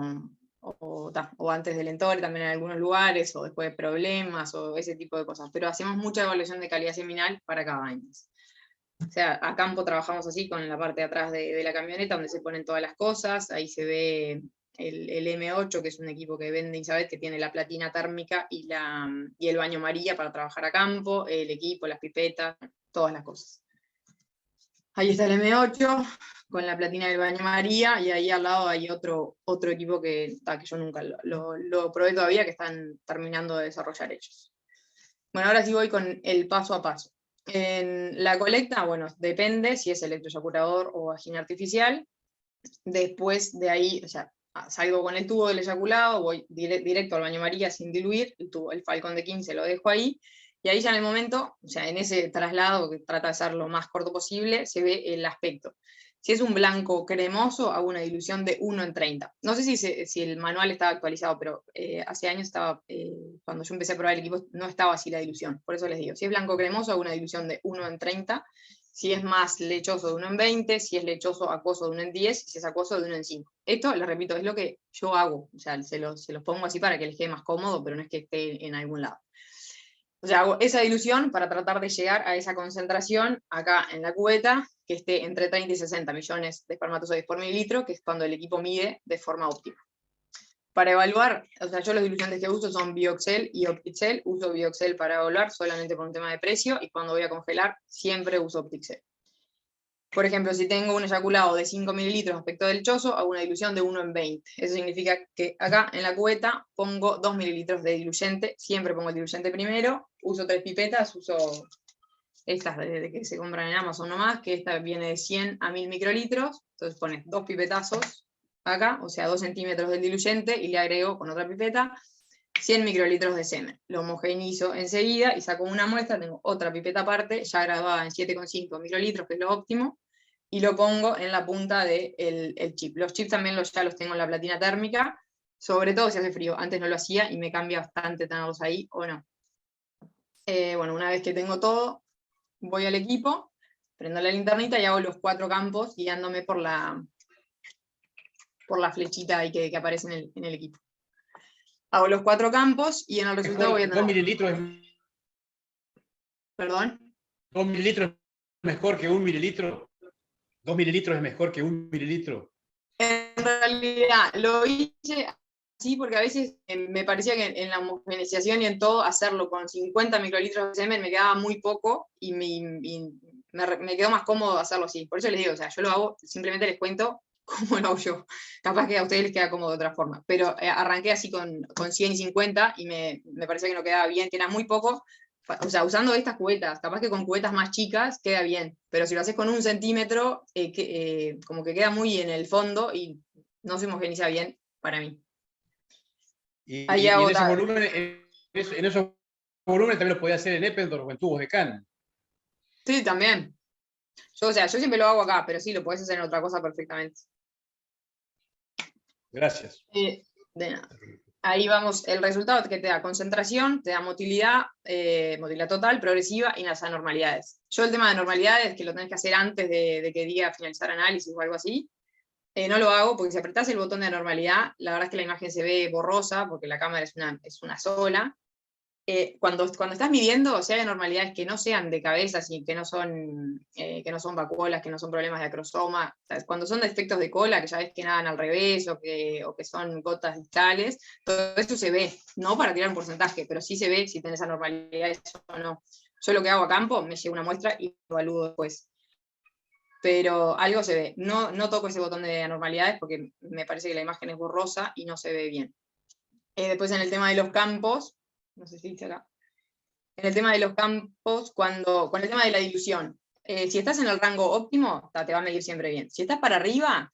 antes del entore, también en algunos lugares, o después de problemas, o ese tipo de cosas. Pero hacemos mucha evaluación de calidad seminal para cabañas. O sea, a campo trabajamos así con la parte de atrás de la camioneta, donde se ponen todas las cosas, ahí se ve el M8, que es un equipo que vende Isabel, que tiene la platina térmica y el baño María para trabajar a campo, el equipo, las pipetas, todas las cosas. Ahí está el M8 con la platina del baño María, y ahí al lado hay otro equipo que yo nunca lo probé todavía, que están terminando de desarrollar ellos. Bueno, ahora sí voy con el paso a paso. En la colecta, bueno, depende si es electroeyaculador o vagina artificial. Después de ahí, o sea, salgo con el tubo del eyaculado, voy directo al baño María sin diluir, el Falcon de 15 lo dejo ahí, y ahí ya en el momento, o sea, en ese traslado que trata de ser lo más corto posible, se ve el aspecto. Si es un blanco cremoso, hago una dilución de 1 en 30. No sé si el manual estaba actualizado, pero hace años cuando yo empecé a probar el equipo, no estaba así la dilución. Por eso les digo, si es blanco cremoso, hago una dilución de 1 en 30. Si es más lechoso, de 1 en 20, si es lechoso acuoso, de 1 en 10, y si es acuoso, de 1 en 5. Esto, les repito, es lo que yo hago. O sea, se los pongo así para que les quede más cómodo, pero no es que esté en algún lado. O sea, hago esa dilución para tratar de llegar a esa concentración acá en la cubeta, que esté entre 30 y 60 millones de espermatozoides por mililitro, que es cuando el equipo mide de forma óptima. Para evaluar, o sea, yo los diluyantes que uso son Bioxel y Opticel. Uso Bioxel para evaluar solamente por un tema de precio, y cuando voy a congelar siempre uso Opticel. Por ejemplo, si tengo un eyaculado de 5 mililitros respecto del chozo, hago una dilución de 1 en 20. Eso significa que acá en la cubeta pongo 2 mililitros de diluyente, siempre pongo el diluyente primero, uso 3 pipetas, uso estas de que se compran en Amazon nomás, que esta viene de 100 a 1000 microlitros, entonces pones 2 pipetazos acá, o sea 2 centímetros del diluyente, y le agrego con otra pipeta 100 microlitros de semen. Lo homogenizo enseguida y saco una muestra, tengo otra pipeta aparte, ya graduada en 7,5 microlitros, que es lo óptimo, y lo pongo en la punta del chip. Los chips también ya los tengo en la platina térmica, sobre todo si hace frío. Antes no lo hacía y me cambia bastante tenerlos ahí o no. Bueno, una vez que tengo todo, voy al equipo, Prendo la linternita y hago los 4 campos guiándome por la flechita ahí que aparece en el equipo. Hago los 4 campos y en el resultado voy a 2 tener... mililitros, ¿Perdón? 2 mililitros es mejor que 1 mililitro. 2 mililitros es mejor que 1 mililitro. En realidad, lo hice así porque a veces me parecía que en la homogeneización y en todo, hacerlo con 50 microlitros de semen me quedaba muy poco y me quedó más cómodo hacerlo así. Por eso les digo, o sea, yo lo hago, simplemente les cuento cómo lo hago yo. Capaz que a ustedes les queda cómodo de otra forma. Pero arranqué así con 100 y 50 y me parecía que no quedaba bien, que era muy poco. O sea, usando estas cubetas, capaz que con cubetas más chicas queda bien, pero si lo haces con 1 centímetro, como que queda muy en el fondo y no se homogeniza bien para mí. Y Ahí en hago esos volúmenes, en esos volúmenes también lo podía hacer en Eppendorf o en tubos de can. Sí, también. O sea, yo siempre lo hago acá, pero sí, lo podés hacer en otra cosa perfectamente. Gracias. De nada. Ahí vamos, el resultado que te da concentración, te da motilidad, motilidad total, progresiva y las anormalidades. Yo el tema de anormalidades, que lo tenés que hacer antes de que diga finalizar análisis o algo así, no lo hago porque si apretás el botón de anormalidad, la verdad es que la imagen se ve borrosa porque la cámara es una sola. Cuando estás midiendo, si hay anormalidades que no sean de cabezas y que no son vacuolas, que no son problemas de acrosoma, o sea, cuando son defectos de cola, que ya ves que nadan al revés o que son gotas distales, todo eso se ve, no para tirar un porcentaje, pero sí se ve si tenés anormalidades o no. Yo lo que hago a campo, me llevo una muestra y lo evalúo después. Pero algo se ve. No toco ese botón de anormalidades porque me parece que la imagen es borrosa y no se ve bien. Después en el tema de los campos, no sé si dice acá, en el tema de los campos, con el tema de la dilución, si estás en el rango óptimo, te va a medir siempre bien. Si estás para arriba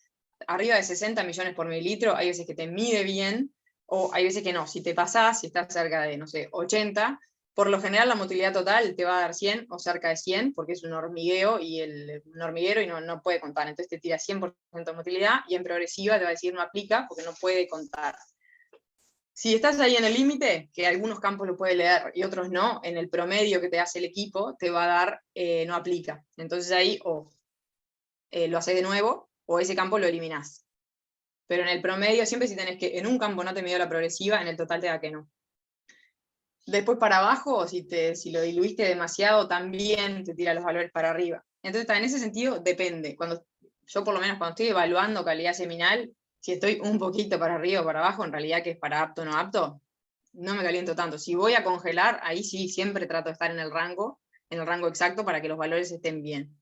de 60 millones por mililitro, hay veces que te mide bien, o hay veces que no. Si te pasás, si estás cerca de, no sé, 80, por lo general la motilidad total te va a dar 100 o cerca de 100, porque es un hormigueo y un hormiguero y no puede contar. Entonces te tira 100% de motilidad y en progresiva te va a decir no aplica porque no puede contar. Si estás ahí en el límite, que algunos campos lo puede leer y otros no, en el promedio que te hace el equipo te va a dar no aplica. Entonces ahí lo haces de nuevo o ese campo lo eliminás. Pero en el promedio, siempre si tenés que en un campo no te midió la progresiva, en el total te da que no. Después para abajo, si lo diluiste demasiado, también te tira los valores para arriba. Entonces, en ese sentido, depende. Yo por lo menos cuando estoy evaluando calidad seminal, si estoy un poquito para arriba o para abajo, en realidad que es para apto o no apto, no me caliento tanto. Si voy a congelar, ahí sí, siempre trato de estar en el rango exacto para que los valores estén bien.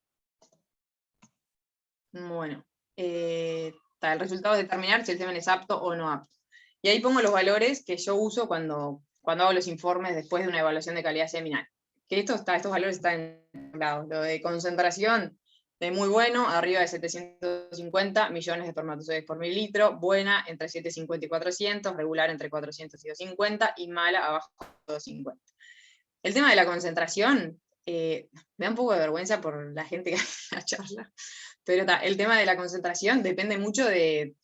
Bueno, el resultado es determinar si el semen es apto o no apto. Y ahí pongo los valores que yo uso cuando hago los informes después de una evaluación de calidad seminal. Que estos valores están lados. Lo de concentración, de muy bueno, arriba de 750 millones de espermatozoides por mililitro, buena entre 750 y 400, regular entre 400 y 250, y mala abajo de 250. El tema de la concentración, me da un poco de vergüenza por la gente que hace la charla, pero el tema de la concentración depende mucho de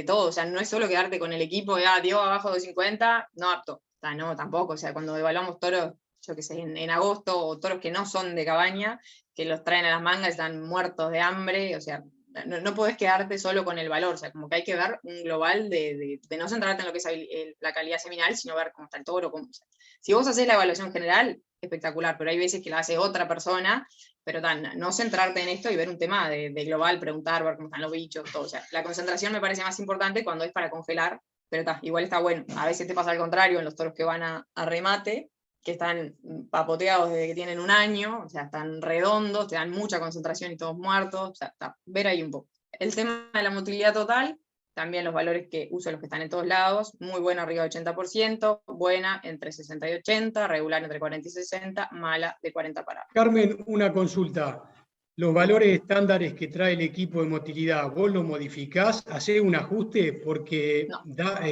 todo, o sea, no es solo quedarte con el equipo, dio abajo de 250, no apto, no, tampoco, o sea, cuando evaluamos toros, yo qué sé, en agosto, o toros que no son de cabaña, que los traen a las mangas, están muertos de hambre, o sea, no podés quedarte solo con el valor, o sea, como que hay que ver un global de no centrarte en lo que es la calidad seminal, sino ver cómo está el toro. O sea, si vos haces la evaluación general, espectacular, pero hay veces que la hace otra persona, pero no centrarte en esto y ver un tema de global, preguntar, ver cómo están los bichos, todo. O sea, la concentración me parece más importante cuando es para congelar, pero igual está bueno. A veces te pasa al contrario en los toros que van a remate, que están papoteados desde que tienen 1 año, o sea, están redondos, te dan mucha concentración y todos muertos, o sea, ver ahí un poco. El tema de la motilidad total, también los valores que uso, los que están en todos lados, muy buena arriba de 80%, buena entre 60 y 80, regular entre 40 y 60, mala de 40 para abajo. Carmen, una consulta. Los valores estándares que trae el equipo de motilidad, ¿vos los modificás? ¿Hacés un ajuste? Porque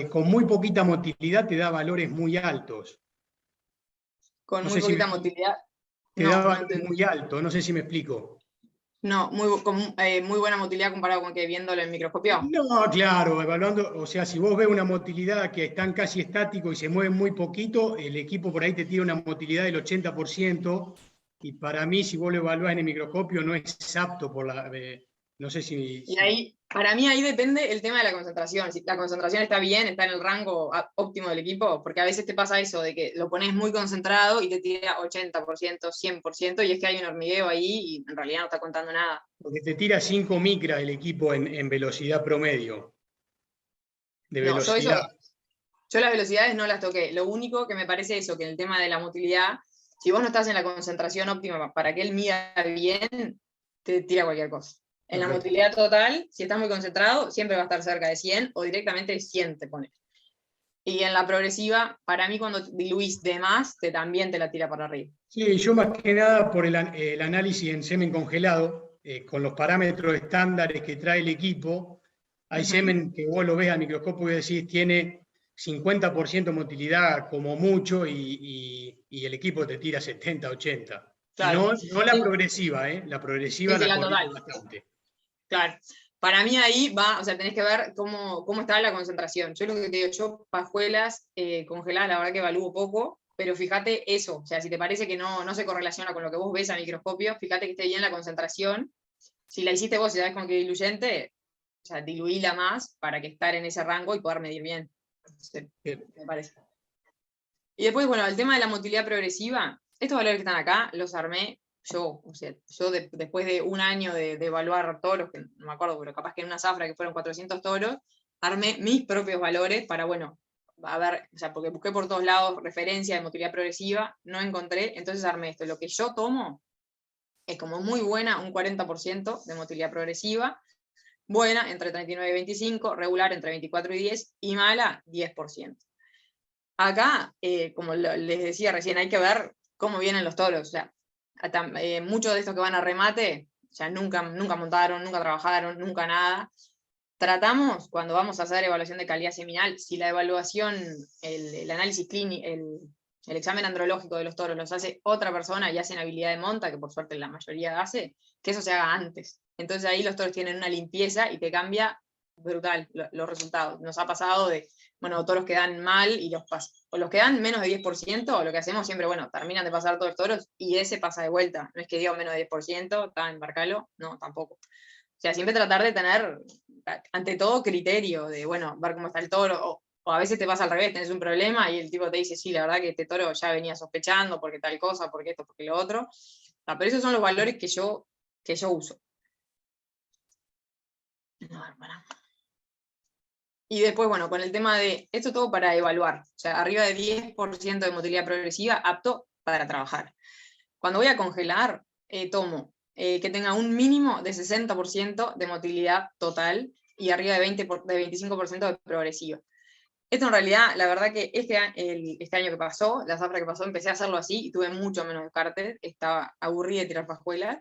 con muy poquita motilidad te da valores muy altos. Con muy poquita motilidad. Te da valores muy altos, no sé si me explico. No, muy buena motilidad comparado con que viéndolo en microscopio. No, claro, evaluando, o sea, si vos ves una motilidad que están casi estáticos y se mueven muy poquito, el equipo por ahí te tira una motilidad del 80%, y para mí, si vos lo evaluás en el microscopio, no es apto por la... no sé si... Y ahí, para mí ahí depende el tema de la concentración. Si la concentración está bien, está en el rango óptimo del equipo, porque a veces te pasa eso, de que lo pones muy concentrado y te tira 80%, 100%, y es que hay un hormigueo ahí y en realidad no está contando nada. Porque te tira 5 micras el equipo en velocidad promedio. De No, velocidad. yo las velocidades no las toqué. Lo único que me parece eso, que en el tema de la motilidad, si vos no estás en la concentración óptima para que él mida bien, te tira cualquier cosa. En la motilidad total, si estás muy concentrado, siempre va a estar cerca de 100 o directamente 100 te pone. Y en la progresiva, para mí cuando diluís de más, también te la tira para arriba. Sí, yo más que nada por el análisis en semen congelado, con los parámetros estándares que trae el equipo, hay semen que vos lo ves al microscopio y decís tiene 50% motilidad como mucho y el equipo te tira 70, 80. Claro. No la progresiva, la progresiva Sí, la total. bastante. Claro. Para mí ahí va, o sea, tenés que ver cómo está la concentración. Yo lo que te digo, yo pajuelas congeladas, la verdad que evalúo poco, pero fíjate eso, o sea, si te parece que no se correlaciona con lo que vos ves al microscopio, fíjate que esté bien la concentración. Si la hiciste vos y sabés con qué diluyente, o sea, diluíla más para que estar en ese rango y poder medir bien. Entonces, me parece. Y después, bueno, el tema de la motilidad progresiva, estos valores que están acá los armé yo, o sea, después de un año de evaluar toros, que no me acuerdo, pero capaz que en una zafra que fueron 400 toros, armé mis propios valores para, bueno, a ver, o sea, porque busqué por todos lados referencia de motilidad progresiva, no encontré, entonces armé esto. Lo que yo tomo es como muy buena, un 40% de motilidad progresiva, buena entre 39 y 25, regular entre 24 y 10, y mala 10%. Acá, como les decía recién, hay que ver cómo vienen los toros, o sea, muchos de estos que van a remate, o sea, nunca montaron, nunca trabajaron, nunca nada. Tratamos, cuando vamos a hacer evaluación de calidad seminal, si la evaluación, el análisis clínico, el examen andrológico de los toros los hace otra persona y hacen habilidad de monta, que por suerte la mayoría hace, que eso se haga antes. Entonces ahí los toros tienen una limpieza y te cambia brutal los resultados. Nos ha pasado de, bueno, toros que dan mal y o los que dan menos de 10%, lo que hacemos siempre, bueno, terminan de pasar todos los toros y ese pasa de vuelta. No es que digo menos de 10%, está, embarcalo, no, tampoco. O sea, siempre tratar de tener, ante todo, criterio de, bueno, ver cómo está el toro, o a veces te pasa al revés, tenés un problema y el tipo te dice, sí, la verdad que este toro ya venía sospechando, porque tal cosa, porque esto, porque lo otro. Pero esos son los valores que yo uso. Y después, bueno, con el tema de, esto todo para evaluar, o sea, arriba de 10% de motilidad progresiva, apto para trabajar. Cuando voy a congelar, tomo que tenga un mínimo de 60% de motilidad total y arriba de 25% de progresiva. Esto en realidad, la verdad que este año que pasó, la zafra que pasó, empecé a hacerlo así y tuve mucho menos descarte, estaba aburrida de tirar pajuelas,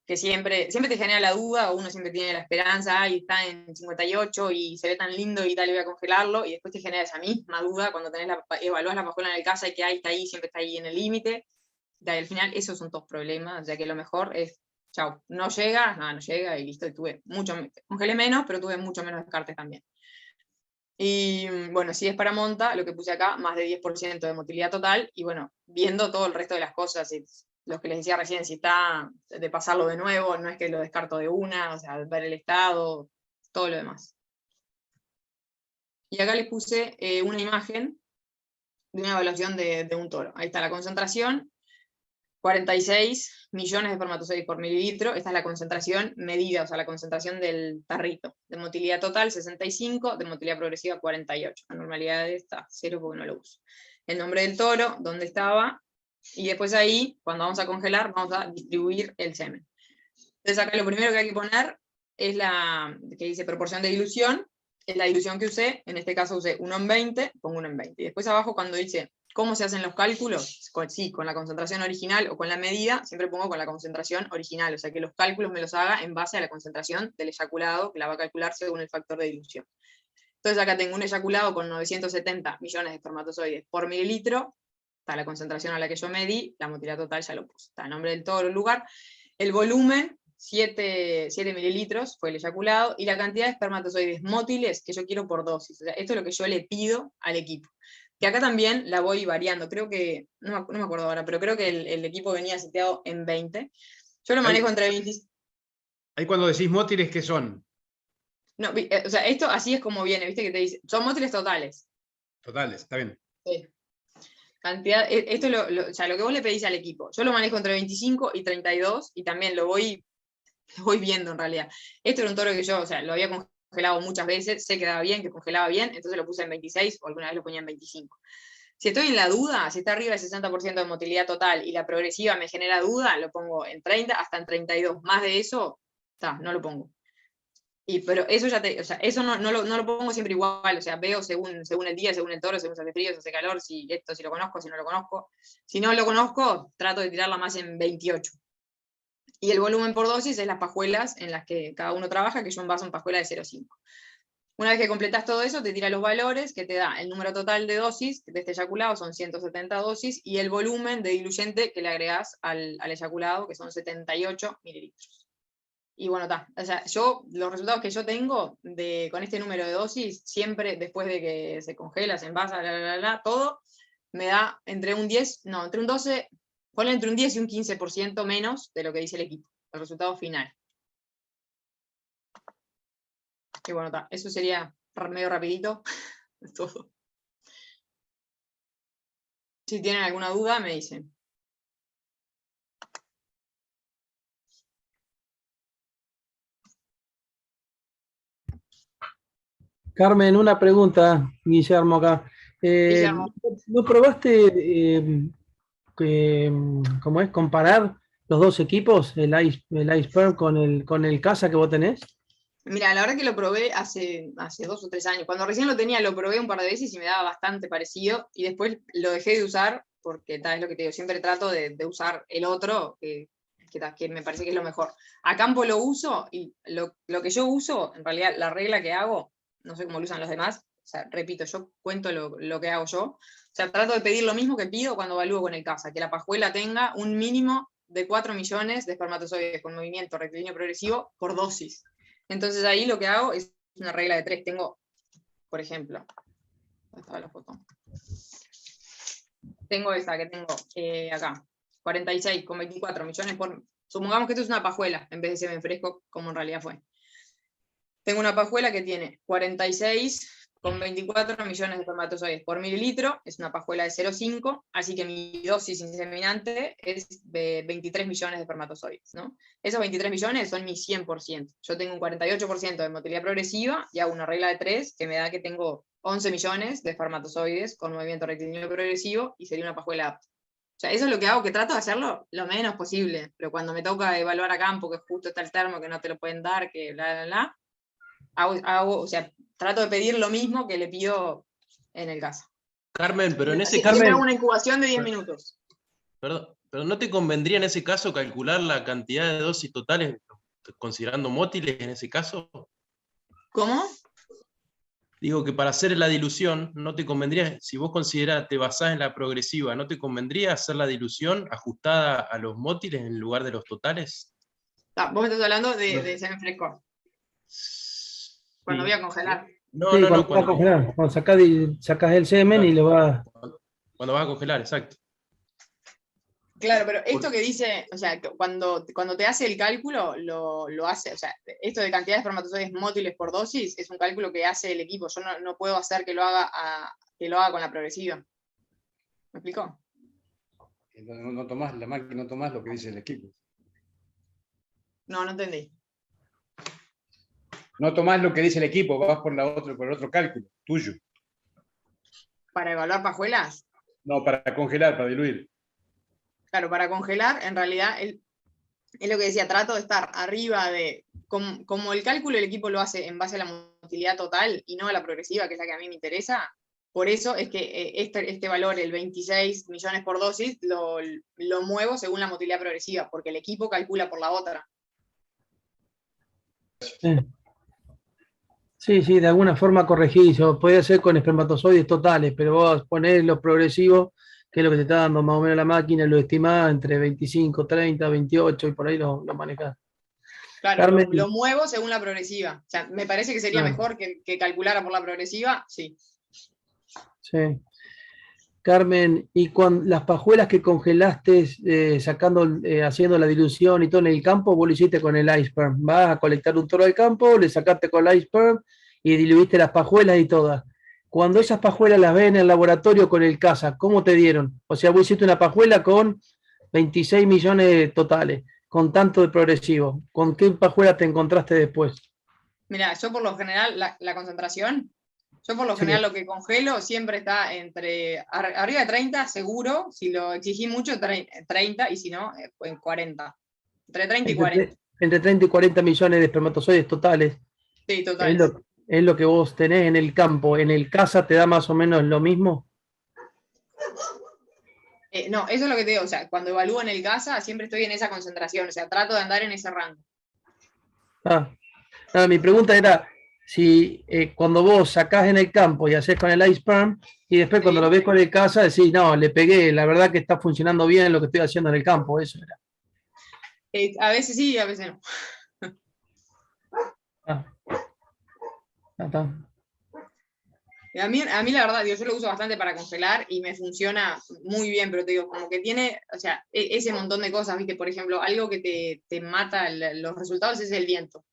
que siempre te genera la duda, o uno siempre tiene la esperanza, y está en 58 y se ve tan lindo y tal, y voy a congelarlo, y después te genera esa misma duda cuando evaluás la pajuela en el casa y que está ahí, siempre está ahí en el límite. Al final esos son todos problemas, ya que lo mejor es, chau, no llega, no llega, y listo, y congelé menos, pero tuve mucho menos descartes también. Y bueno, si es para monta, lo que puse acá, más de 10% de motilidad total, y bueno, viendo todo el resto de las cosas, los que les decía recién, si está de pasarlo de nuevo, no es que lo descarto de una, o sea, ver el estado, todo lo demás. Y acá les puse una imagen de una evaluación de un toro. Ahí está la concentración, 46 millones de espermatozoides por mililitro, esta es la concentración medida, o sea, la concentración del tarrito. De motilidad total, 65, de motilidad progresiva, 48. La normalidad está 0 porque no lo uso. El nombre del toro, dónde estaba, y después ahí, cuando vamos a congelar, vamos a distribuir el semen. Entonces acá lo primero que hay que poner es la que dice proporción de dilución, es la dilución que usé, en este caso usé 1 en 20, pongo 1 en 20. Y después abajo cuando dice cómo se hacen los cálculos, con la concentración original o con la medida, siempre pongo con la concentración original, o sea que los cálculos me los haga en base a la concentración del eyaculado, que la va a calcular según el factor de dilución. Entonces acá tengo un eyaculado con 970 millones de espermatozoides por mililitro, está la concentración a la que yo medí, la motilidad total ya lo puse, está el nombre del toro, el lugar, el volumen, 7 mililitros fue el eyaculado, y la cantidad de espermatozoides mótiles que yo quiero por dosis. O sea, esto es lo que yo le pido al equipo. que acá también la voy variando. Creo que, no me acuerdo ahora, pero creo que el equipo venía seteado en 20. Yo lo manejo entre 20. Ahí cuando decís mótiles, ¿qué son? No, o sea, esto así es como viene, ¿viste? Que te dice, son mótiles totales. Totales, está bien. Sí. Cantidad, esto es o sea, lo que vos le pedís al equipo. Yo lo manejo entre 25 y 32 y también lo voy viendo en realidad. Esto era un toro que yo, o sea, lo había congelado muchas veces, sé que daba bien, que congelaba bien, entonces lo puse en 26 o alguna vez lo ponía en 25. Si estoy en la duda, si está arriba del 60% de motilidad total y la progresiva me genera duda, lo pongo en 30 hasta en 32. Más de eso, no lo pongo. Pero eso ya o sea, eso no lo pongo siempre igual, o sea, veo según el día, según el toro, según si hace frío, si hace calor, si lo conozco, si no lo conozco. Si no lo conozco, trato de tirarla más en 28. Y el volumen por dosis es las pajuelas en las que cada uno trabaja, que yo envaso en pajuela de 0,5. Una vez que completas todo eso, te tira los valores, que te da el número total de dosis de este eyaculado, son 170 dosis, y el volumen de diluyente que le agregás al eyaculado, que son 78 mililitros. Y bueno, o sea, los resultados que yo tengo con este número de dosis, siempre después de que se congela, se envasa, todo, me da entre un 12, ponle entre un 10 y un 15% menos de lo que dice el equipo, el resultado final. Y bueno, eso sería medio rapidito todo. Si tienen alguna duda, me dicen. Carmen, una pregunta, Guillermo acá. Guillermo. ¿No probaste cómo es comparar los dos equipos, el Iceberg con el Casa que vos tenés? Mira, la verdad que lo probé hace 2 o 3 años. Cuando recién lo tenía, lo probé un par de veces y me daba bastante parecido. Y después lo dejé de usar porque es lo que te digo, siempre trato de usar el otro, que me parece que es lo mejor. A campo lo uso y lo que yo uso, en realidad la regla que hago, no sé cómo lo usan los demás, o sea, repito, yo cuento lo que hago yo. O sea, trato de pedir lo mismo que pido cuando evalúo con el Casa, que la pajuela tenga un mínimo de 4 millones de espermatozoides con movimiento rectilíneo progresivo por dosis. Entonces ahí lo que hago es una regla de 3. Tengo, por ejemplo, ¿dónde estaba la foto? Tengo esta que tengo acá, 46 con 24 millones por... Supongamos que esto es una pajuela, en vez de semen fresco, como en realidad fue. Tengo una pajuela que tiene 46 con 24 millones de espermatozoides por mililitro, es una pajuela de 0,5, así que mi dosis inseminante es de 23 millones de espermatozoides, ¿no? Esos 23 millones son mi 100%. Yo tengo un 48% de motilidad progresiva y hago una regla de 3 que me da que tengo 11 millones de espermatozoides con movimiento rectilíneo progresivo y sería una pajuela apta. O sea, eso es lo que hago, que trato de hacerlo lo menos posible, pero cuando me toca evaluar a campo, que justo está el termo, que no te lo pueden dar, que hago, o sea, trato de pedir lo mismo que le pido en el Casa. Carmen, pero en ese caso... caso... hago una incubación de 10 minutos. Perdón, pero ¿no te convendría en ese caso calcular la cantidad de dosis totales considerando mótiles en ese caso? ¿Cómo? Digo que para hacer la dilución, ¿no te convendría, si vos te basás en la progresiva, ¿no te convendría hacer la dilución ajustada a los mótiles en lugar de los totales? Vos me estás hablando de semen fresco. Cuando voy a congelar. No, sí, no, cuando no. vas a congelar, cuando sacás el semen y lo vas... Cuando vas a congelar, exacto. Claro, pero esto que dice, o sea, cuando te hace el cálculo, lo hace, o sea, esto de cantidad de espermatozoides mótiles por dosis es un cálculo que hace el equipo. Yo no puedo hacer que lo haga con la progresiva. ¿Me explico? No tomás la máquina, no tomás lo que dice el equipo. No entendí. No tomás lo que dice el equipo, vas por el otro cálculo, tuyo. ¿Para evaluar pajuelas? No, para congelar, para diluir. Claro, para congelar, en realidad, es lo que decía, trato de estar arriba de... Como el cálculo el equipo lo hace en base a la motilidad total y no a la progresiva, que es la que a mí me interesa, por eso es que este valor, el 26 millones por dosis, lo muevo según la motilidad progresiva, porque el equipo calcula por la otra. Sí, de alguna forma corregís, o puede ser con espermatozoides totales, pero vos ponés lo progresivo, que es lo que te está dando más o menos la máquina, lo estimás entre 25, 30, 28 y por ahí lo manejás. Claro, Carmen, lo muevo según la progresiva. O sea, me parece que sería mejor que calculara por la progresiva, sí. Sí. Carmen, y con las pajuelas que congelaste haciendo la dilución y todo en el campo, vos lo hiciste con el iceberg. Vas a colectar un toro al campo, le sacaste con el iceberg y diluiste las pajuelas y todas. Cuando esas pajuelas las ves en el laboratorio con el CASA, ¿cómo te dieron? O sea, vos hiciste una pajuela con 26 millones totales, con tanto de progresivo. ¿Con qué pajuela te encontraste después? Mira, yo por lo general, la concentración, yo por lo general lo que congelo siempre está arriba de 30, seguro, si lo exigí mucho, 30, y si no, en 40. Entre 30 y 40. Entre 30 y 40 millones de espermatozoides totales. Sí, totales. Es lo que vos tenés en el campo. ¿En el CASA te da más o menos lo mismo? No, eso es lo que te digo, o sea, cuando evalúo en el CASA siempre estoy en esa concentración, o sea, trato de andar en ese rango. Mi pregunta era si cuando vos sacás en el campo y haces con el iceberg y después cuando lo ves con el CASA decís, no, le pegué, la verdad que está funcionando bien lo que estoy haciendo en el campo, eso era. A veces sí, a veces no. A mí la verdad, yo lo uso bastante para congelar y me funciona muy bien, pero te digo, como que tiene, o sea, ese montón de cosas, ¿viste? Por ejemplo, algo que te mata los resultados es el viento.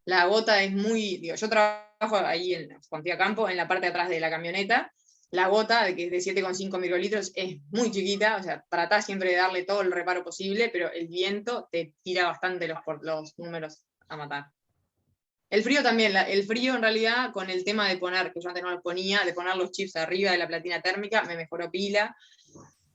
La gota es muy, digo, yo trabajo ahí cuando fui a campo, en la parte de atrás de la camioneta, la gota, que es de 7,5 microlitros, es muy chiquita, o sea, tratás siempre de darle todo el reparo posible, pero el viento te tira bastante los números a matar. El frío también, el frío en realidad con el tema de poner, que yo antes no los ponía, de poner los chips arriba de la platina térmica, me mejoró pila.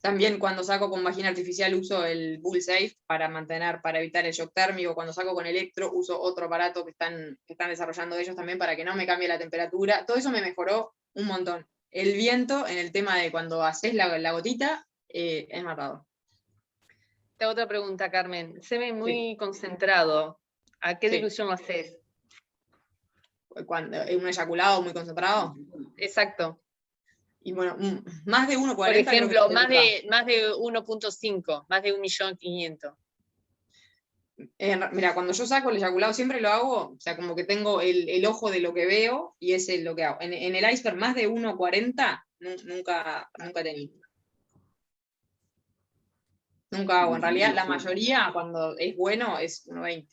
También cuando saco con vagina artificial uso el Bullsafe para evitar el shock térmico. Cuando saco con electro uso otro aparato que están desarrollando ellos también para que no me cambie la temperatura. Todo eso me mejoró un montón. El viento en el tema de cuando haces la gotita es matado. Te hago otra pregunta, Carmen. Semen muy concentrado. ¿A qué dilución lo haces? Cuando un eyaculado muy concentrado. Exacto. Y bueno, más de 1,40. Por ejemplo, más de 1,5, más de 1.500.000. Mira, cuando yo saco el eyaculado siempre lo hago, o sea, como que tengo el ojo de lo que veo y es lo que hago. En el iceberg más de 1,40 nunca he tenido. Nunca hago. En realidad, la mayoría, cuando es bueno, es 1,20.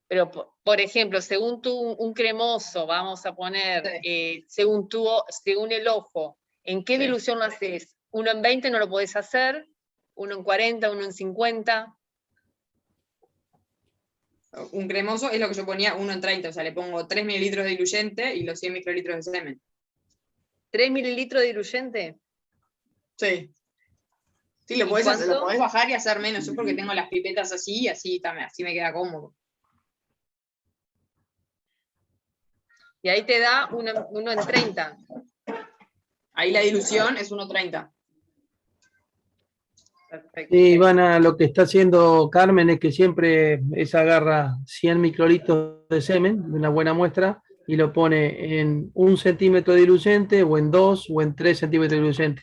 Pero, por ejemplo, según un cremoso, vamos a poner, según el ojo, ¿en qué dilución lo haces? 1 en 20 no lo podés hacer, 1 en 40, 1 en 50. Un cremoso es lo que yo ponía 1 en 30, o sea, le pongo 3 mililitros de diluyente y los 100 microlitros de semen. ¿3 mililitros de diluyente? Sí. Sí, lo podés bajar y hacer menos. Yo porque tengo las pipetas así me queda cómodo. Y ahí te da 1 en 30. Ahí la dilución es 1,30. Perfecto. Y Ivana, lo que está haciendo Carmen es que siempre agarra 100 microlitros de semen, una buena muestra, y lo pone en 1 centímetro de diluyente, o en 2, o en 3 centímetros de diluyente.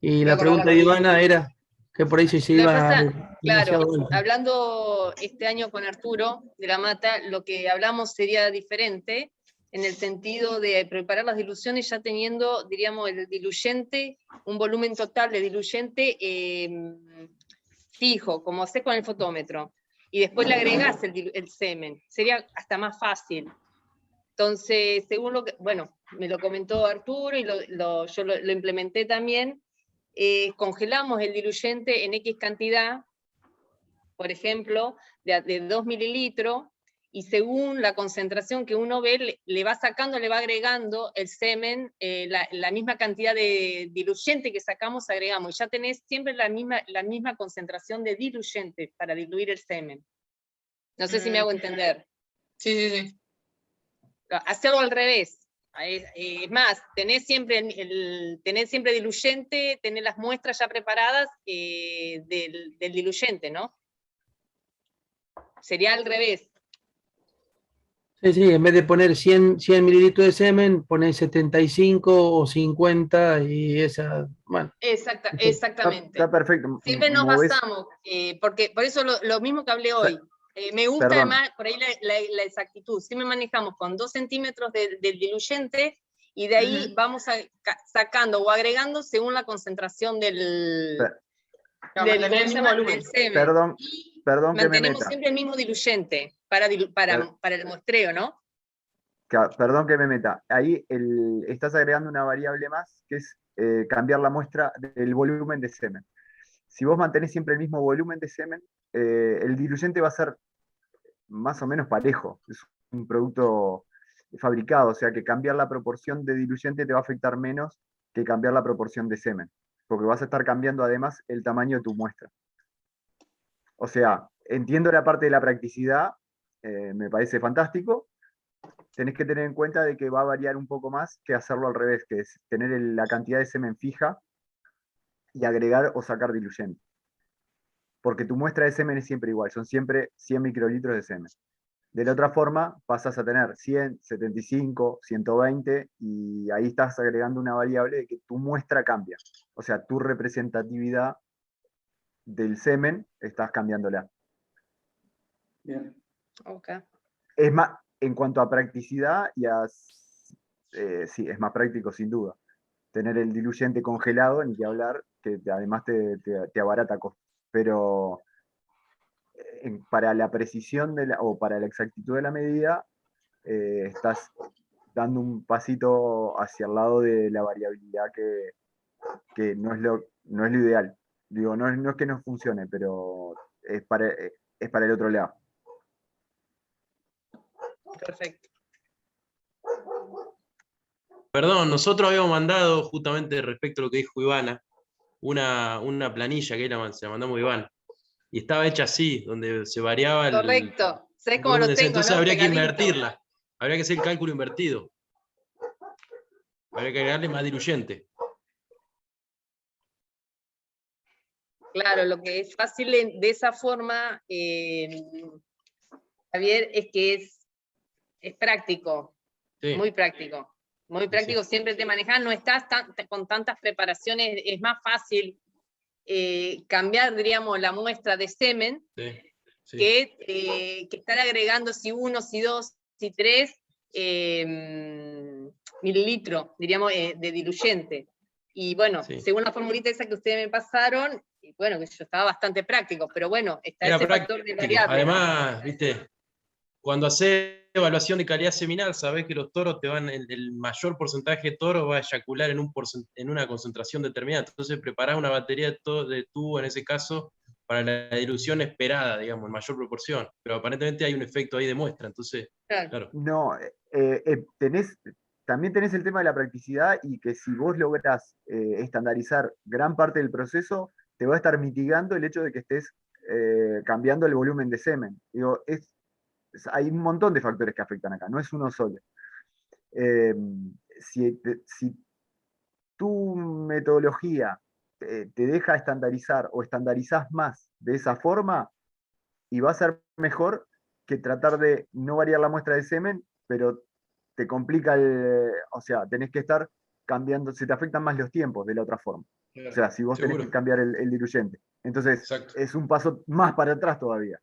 Y la pregunta de Ivana era que por ahí se iba... Claro, hablando este año con Arturo de la Mata, lo que hablamos sería diferente, en el sentido de preparar las diluciones ya teniendo, diríamos, el diluyente, un volumen total de diluyente fijo, como hace con el fotómetro, y después le agregás el semen, sería hasta más fácil. Entonces, según lo que, bueno, me lo comentó Arturo y yo lo implementé también, congelamos el diluyente en X cantidad, por ejemplo, de 2 mililitros, y según la concentración que uno ve, le va sacando, le va agregando el semen, la misma cantidad de diluyente que sacamos, agregamos, y ya tenés siempre la misma concentración de diluyente para diluir el semen. No sé si me hago entender. Sí. Hacerlo al revés. Es más, tenés siempre diluyente, tenés las muestras ya preparadas del diluyente, ¿no? Sería al revés. Sí, en vez de poner 100 mililitros de semen, ponés 75 o 50 y esa, bueno. Exactamente. Está perfecto. Siempre nos basamos, porque por eso lo mismo que hablé hoy. Me gusta además por ahí la exactitud. Siempre manejamos con 2 centímetros del diluyente y de ahí vamos sacando o agregando según la concentración del mantener el mismo volumen. del semen. Perdón que me Mantenemos meta. siempre el mismo diluyente para el muestreo, ¿no? Perdón que me meta. Ahí estás agregando una variable más, que es cambiar la muestra del volumen de semen. Si vos mantenés siempre el mismo volumen de semen, el diluyente va a ser más o menos parejo. Es un producto fabricado, o sea que cambiar la proporción de diluyente te va a afectar menos que cambiar la proporción de semen, porque vas a estar cambiando además el tamaño de tu muestra. O sea, entiendo la parte de la practicidad, me parece fantástico. Tenés que tener en cuenta de que va a variar un poco más que hacerlo al revés, que es tener la cantidad de semen fija y agregar o sacar diluyente. Porque tu muestra de semen es siempre igual, son siempre 100 microlitros de semen. De la otra forma, pasas a tener 100, 75, 120, y ahí estás agregando una variable de que tu muestra cambia. O sea, tu representatividad del semen estás cambiándola. Bien. Okay. Es más, en cuanto a practicidad, sí, es más práctico sin duda. Tener el diluyente congelado, ni que hablar, que además te abarata costos. Pero para la precisión o para la exactitud de la medida, estás dando un pasito hacia el lado de la variabilidad que no es lo ideal. Digo, no es que no funcione, pero es para el otro lado. Perfecto. Perdón, nosotros habíamos mandado, justamente respecto a lo que dijo Ivana, una planilla que se la mandamos a Iván. Y estaba hecha así, donde se variaba el... Correcto. ¿Sabés cómo lo tengo? Entonces ¿no? habría que Pegadito. invertirla. Habría que hacer el cálculo invertido. Habría que agregarle más diluyente. Claro, lo que es fácil de esa forma, Javier, es que es práctico, Sí. muy práctico. Muy práctico, Sí. siempre te manejas, no estás con tantas preparaciones, es más fácil cambiar, diríamos, la muestra de semen Sí. Sí. que estar agregando si 1, si 2, si 3 mililitros, diríamos, de diluyente. Y bueno, Sí. según la formulita esa que ustedes me pasaron, bueno, que yo estaba bastante práctico, pero bueno, está Era ese práctico. factor de variable. Además, viste, cuando haces evaluación de calidad seminal, sabés que los toros el mayor porcentaje de toros va a eyacular en una concentración determinada. Entonces preparás una batería de tubo, en ese caso, para la dilución esperada, digamos, en mayor proporción. Pero aparentemente hay un efecto ahí de muestra, entonces, claro. No, también tenés el tema de la practicidad, y que si vos lográs estandarizar gran parte del proceso, te va a estar mitigando el hecho de que estés cambiando el volumen de semen. Digo, hay un montón de factores que afectan acá, no es uno solo. Si tu metodología te deja estandarizar o estandarizás más de esa forma, y va a ser mejor que tratar de no variar la muestra de semen, pero te complica o sea, tenés que estar cambiando, se te afectan más los tiempos de la otra forma. O sea, si vos tenés que cambiar el diluyente. Entonces, exacto, es un paso más para atrás todavía.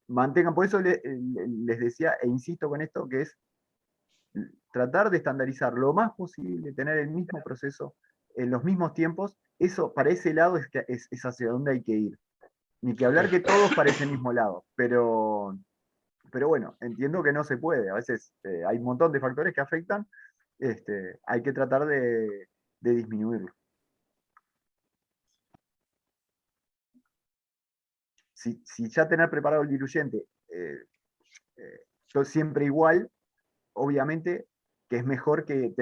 Mantengan, por eso les decía, e insisto con esto, que es tratar de estandarizar lo más posible, tener el mismo proceso, en los mismos tiempos. Eso, para ese lado, es hacia donde hay que ir. Ni que hablar que todos para ese mismo lado, pero bueno, entiendo que no se puede. A veces hay un montón de factores que afectan, hay que tratar de disminuirlo. Si ya tener preparado el diluyente, yo siempre igual, obviamente que es mejor que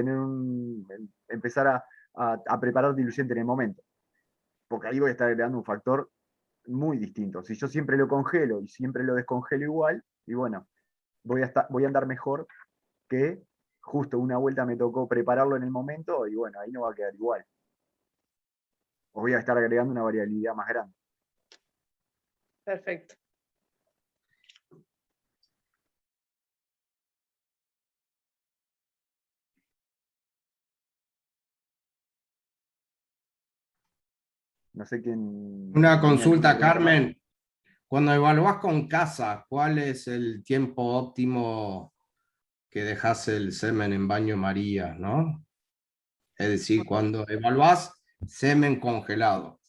empezar a preparar diluyente en el momento, porque ahí voy a estar agregando un factor muy distinto. Si yo siempre lo congelo y siempre lo descongelo igual, y bueno, voy a andar mejor que justo una vuelta me tocó prepararlo en el momento, y bueno, ahí no va a quedar igual. O voy a estar agregando una variabilidad más grande. Perfecto. No sé quién... Una consulta, Carmen. Cuando evaluás con casa, ¿cuál es el tiempo óptimo que dejás el semen en baño María, ¿no? Es decir, cuando evaluás semen congelado.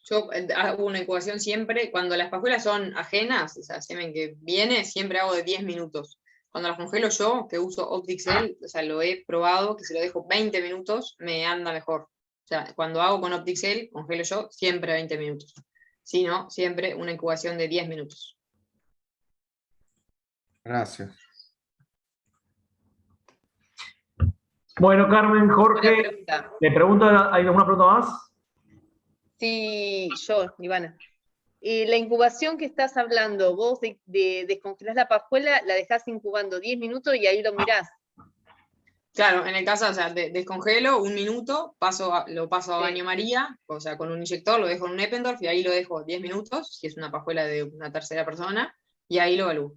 Yo hago una incubación siempre, cuando las pajuelas son ajenas, o sea, semen que viene, siempre hago de 10 minutos. Cuando las congelo yo, que uso OpticCell, o sea, lo he probado, que si lo dejo 20 minutos, me anda mejor. O sea, cuando hago con OpticCell, congelo yo, siempre 20 minutos. Si no, siempre una incubación de 10 minutos. Gracias. Bueno, Carmen, Una Jorge, pregunta. le pregunto, ¿hay alguna pregunta más? Sí, yo, Ivana. La incubación que estás hablando, vos descongelás la pajuela, la dejás incubando 10 minutos y ahí lo mirás. Claro, en el caso, o sea, descongelo 1 minuto, lo paso a baño María, o sea, con un inyector, lo dejo en un Eppendorf y ahí lo dejo 10 minutos, si es una pajuela de una tercera persona, y ahí lo evalúo.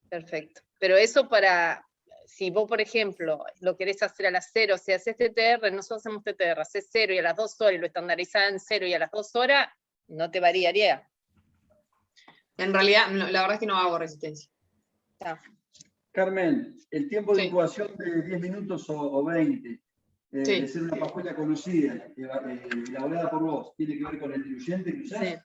Perfecto. Pero eso para, si vos, por ejemplo, lo querés hacer a las 0, si haces TTR, nosotros hacemos TTR, haces 0 y a las 2 horas y lo estandarizás en 0 y a las 2 horas, no te variaría. En realidad, la verdad es que no hago resistencia. Carmen, el tiempo de Sí. incubación de 10 minutos o 20, Sí. de ser una pajuela conocida, elaborada por vos, ¿tiene que ver con el diluyente que usás?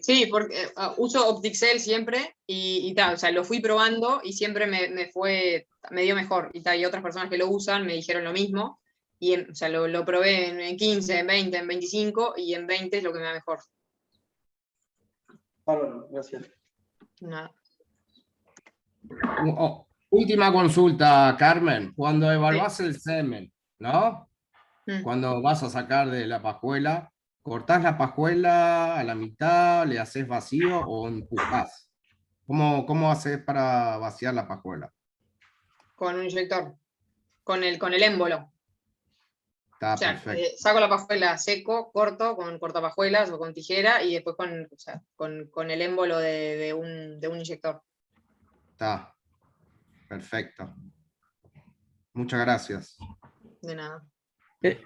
Sí, porque uso OpticCell siempre y tal, o sea, lo fui probando y siempre me dio mejor. Y otras personas que lo usan me dijeron lo mismo. Y o sea, lo probé en 15, en 20, en 25 y en 20 es lo que me da mejor. Bárbaro, gracias. Nada. Última consulta, Carmen. Cuando evaluás el semen, ¿no? Mm. Cuando vas a sacar de la pajuela, ¿cortás la pajuela a la mitad, le haces vacío o empujás? ¿Cómo haces para vaciar la pajuela? Con un inyector, con el émbolo. Está O sea, perfecto. saco la pajuela seco, corto, con cortapajuelas o con tijera y después con el émbolo de un inyector. Está perfecto. Muchas gracias. De nada.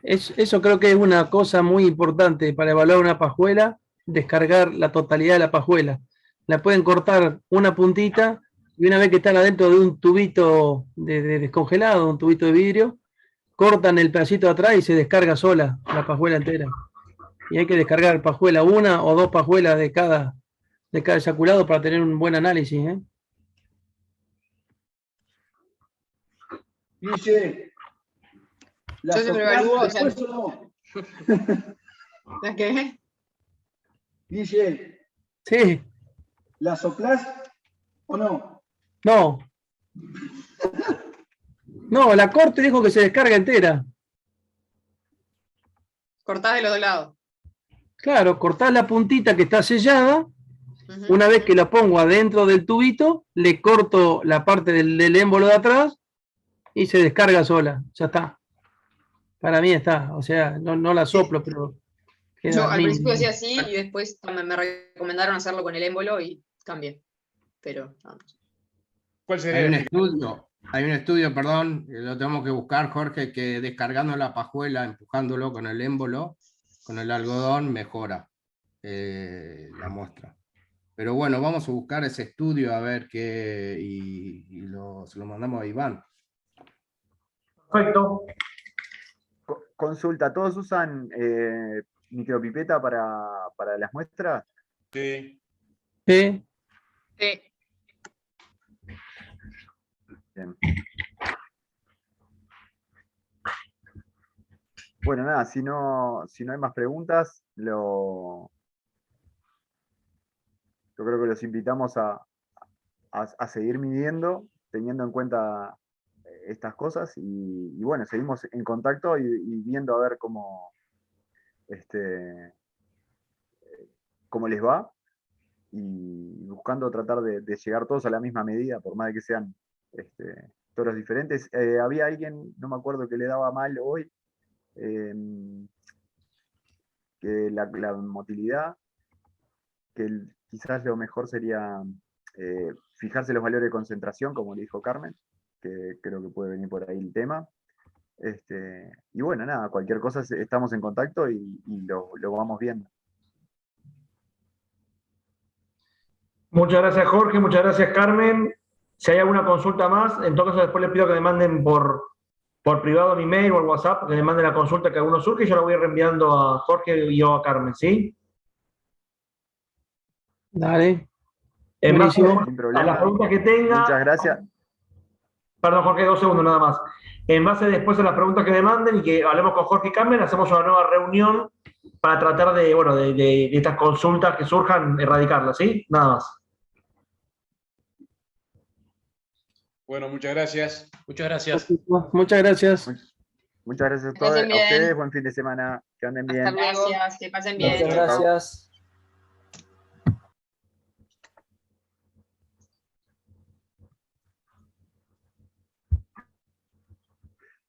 Eso creo que es una cosa muy importante para evaluar una pajuela, descargar la totalidad de la pajuela. La pueden cortar una puntita y una vez que están adentro de un tubito de descongelado, un tubito de vidrio, cortan el pedacito de atrás y se descarga sola la pajuela entera. Y hay que descargar pajuela, 1 o 2 pajuelas de cada eyaculado para tener un buen análisis, ¿eh? Guille, Yo siempre evalúo, o sea, después o no? ¿la qué? Guille, Sí, ¿la soplás o no? no. No, la corte dijo que se descarga entera. Cortás de los dos lados. Claro, cortás la puntita que está sellada. Ujú. Una vez que la pongo adentro del tubito, le corto la parte del émbolo de atrás y se descarga sola. Ya está. Para mí está. O sea, no la soplo, pero Yo queda al principio mínimo. hacía así y después me recomendaron hacerlo con el émbolo y cambié. Pero no. ¿Cuál sería Hay la un explicación? estudio, perdón, lo tenemos que buscar, Jorge, que descargando la pajuela, empujándolo con el émbolo, con el algodón, mejora la muestra. Pero bueno, vamos a buscar ese estudio a ver qué, se lo mandamos a Iván. Perfecto. Consulta, ¿todos usan micropipeta para las muestras? Sí. Sí. Sí. Bien. Bueno, nada, si no hay más preguntas, yo creo que los invitamos a seguir midiendo, teniendo en cuenta estas cosas, y bueno, seguimos en contacto y viendo a ver cómo les va, y buscando tratar de llegar todos a la misma medida, por más de que sean toros diferentes. Había alguien, no me acuerdo, que le daba mal hoy, que la motilidad, que quizás lo mejor sería fijarse los valores de concentración, como le dijo Carmen, que creo que puede venir por ahí el tema. Y bueno, nada, cualquier cosa estamos en contacto y lo vamos viendo. Muchas gracias, Jorge. Muchas gracias, Carmen. Si hay alguna consulta más, en todo caso después les pido que me manden por privado mi mail o al WhatsApp, que me manden la consulta que alguno surge y yo la voy reenviando a Jorge y yo a Carmen, ¿sí? Dale. En base Sin a problema. las preguntas que tenga. Muchas gracias. Perdón, Jorge, 2 segundos nada más. En base después a las preguntas que me manden y que hablemos con Jorge y Carmen, hacemos una nueva reunión para tratar de, bueno, de estas consultas que surjan, erradicarlas, ¿sí? Nada más. Bueno, muchas gracias. Muchas gracias. Muchas gracias. Muchas gracias a todos. Gracias, A ustedes, bien. buen fin de semana. Que anden bien. Hasta luego. Gracias, que pasen bien. Muchas gracias.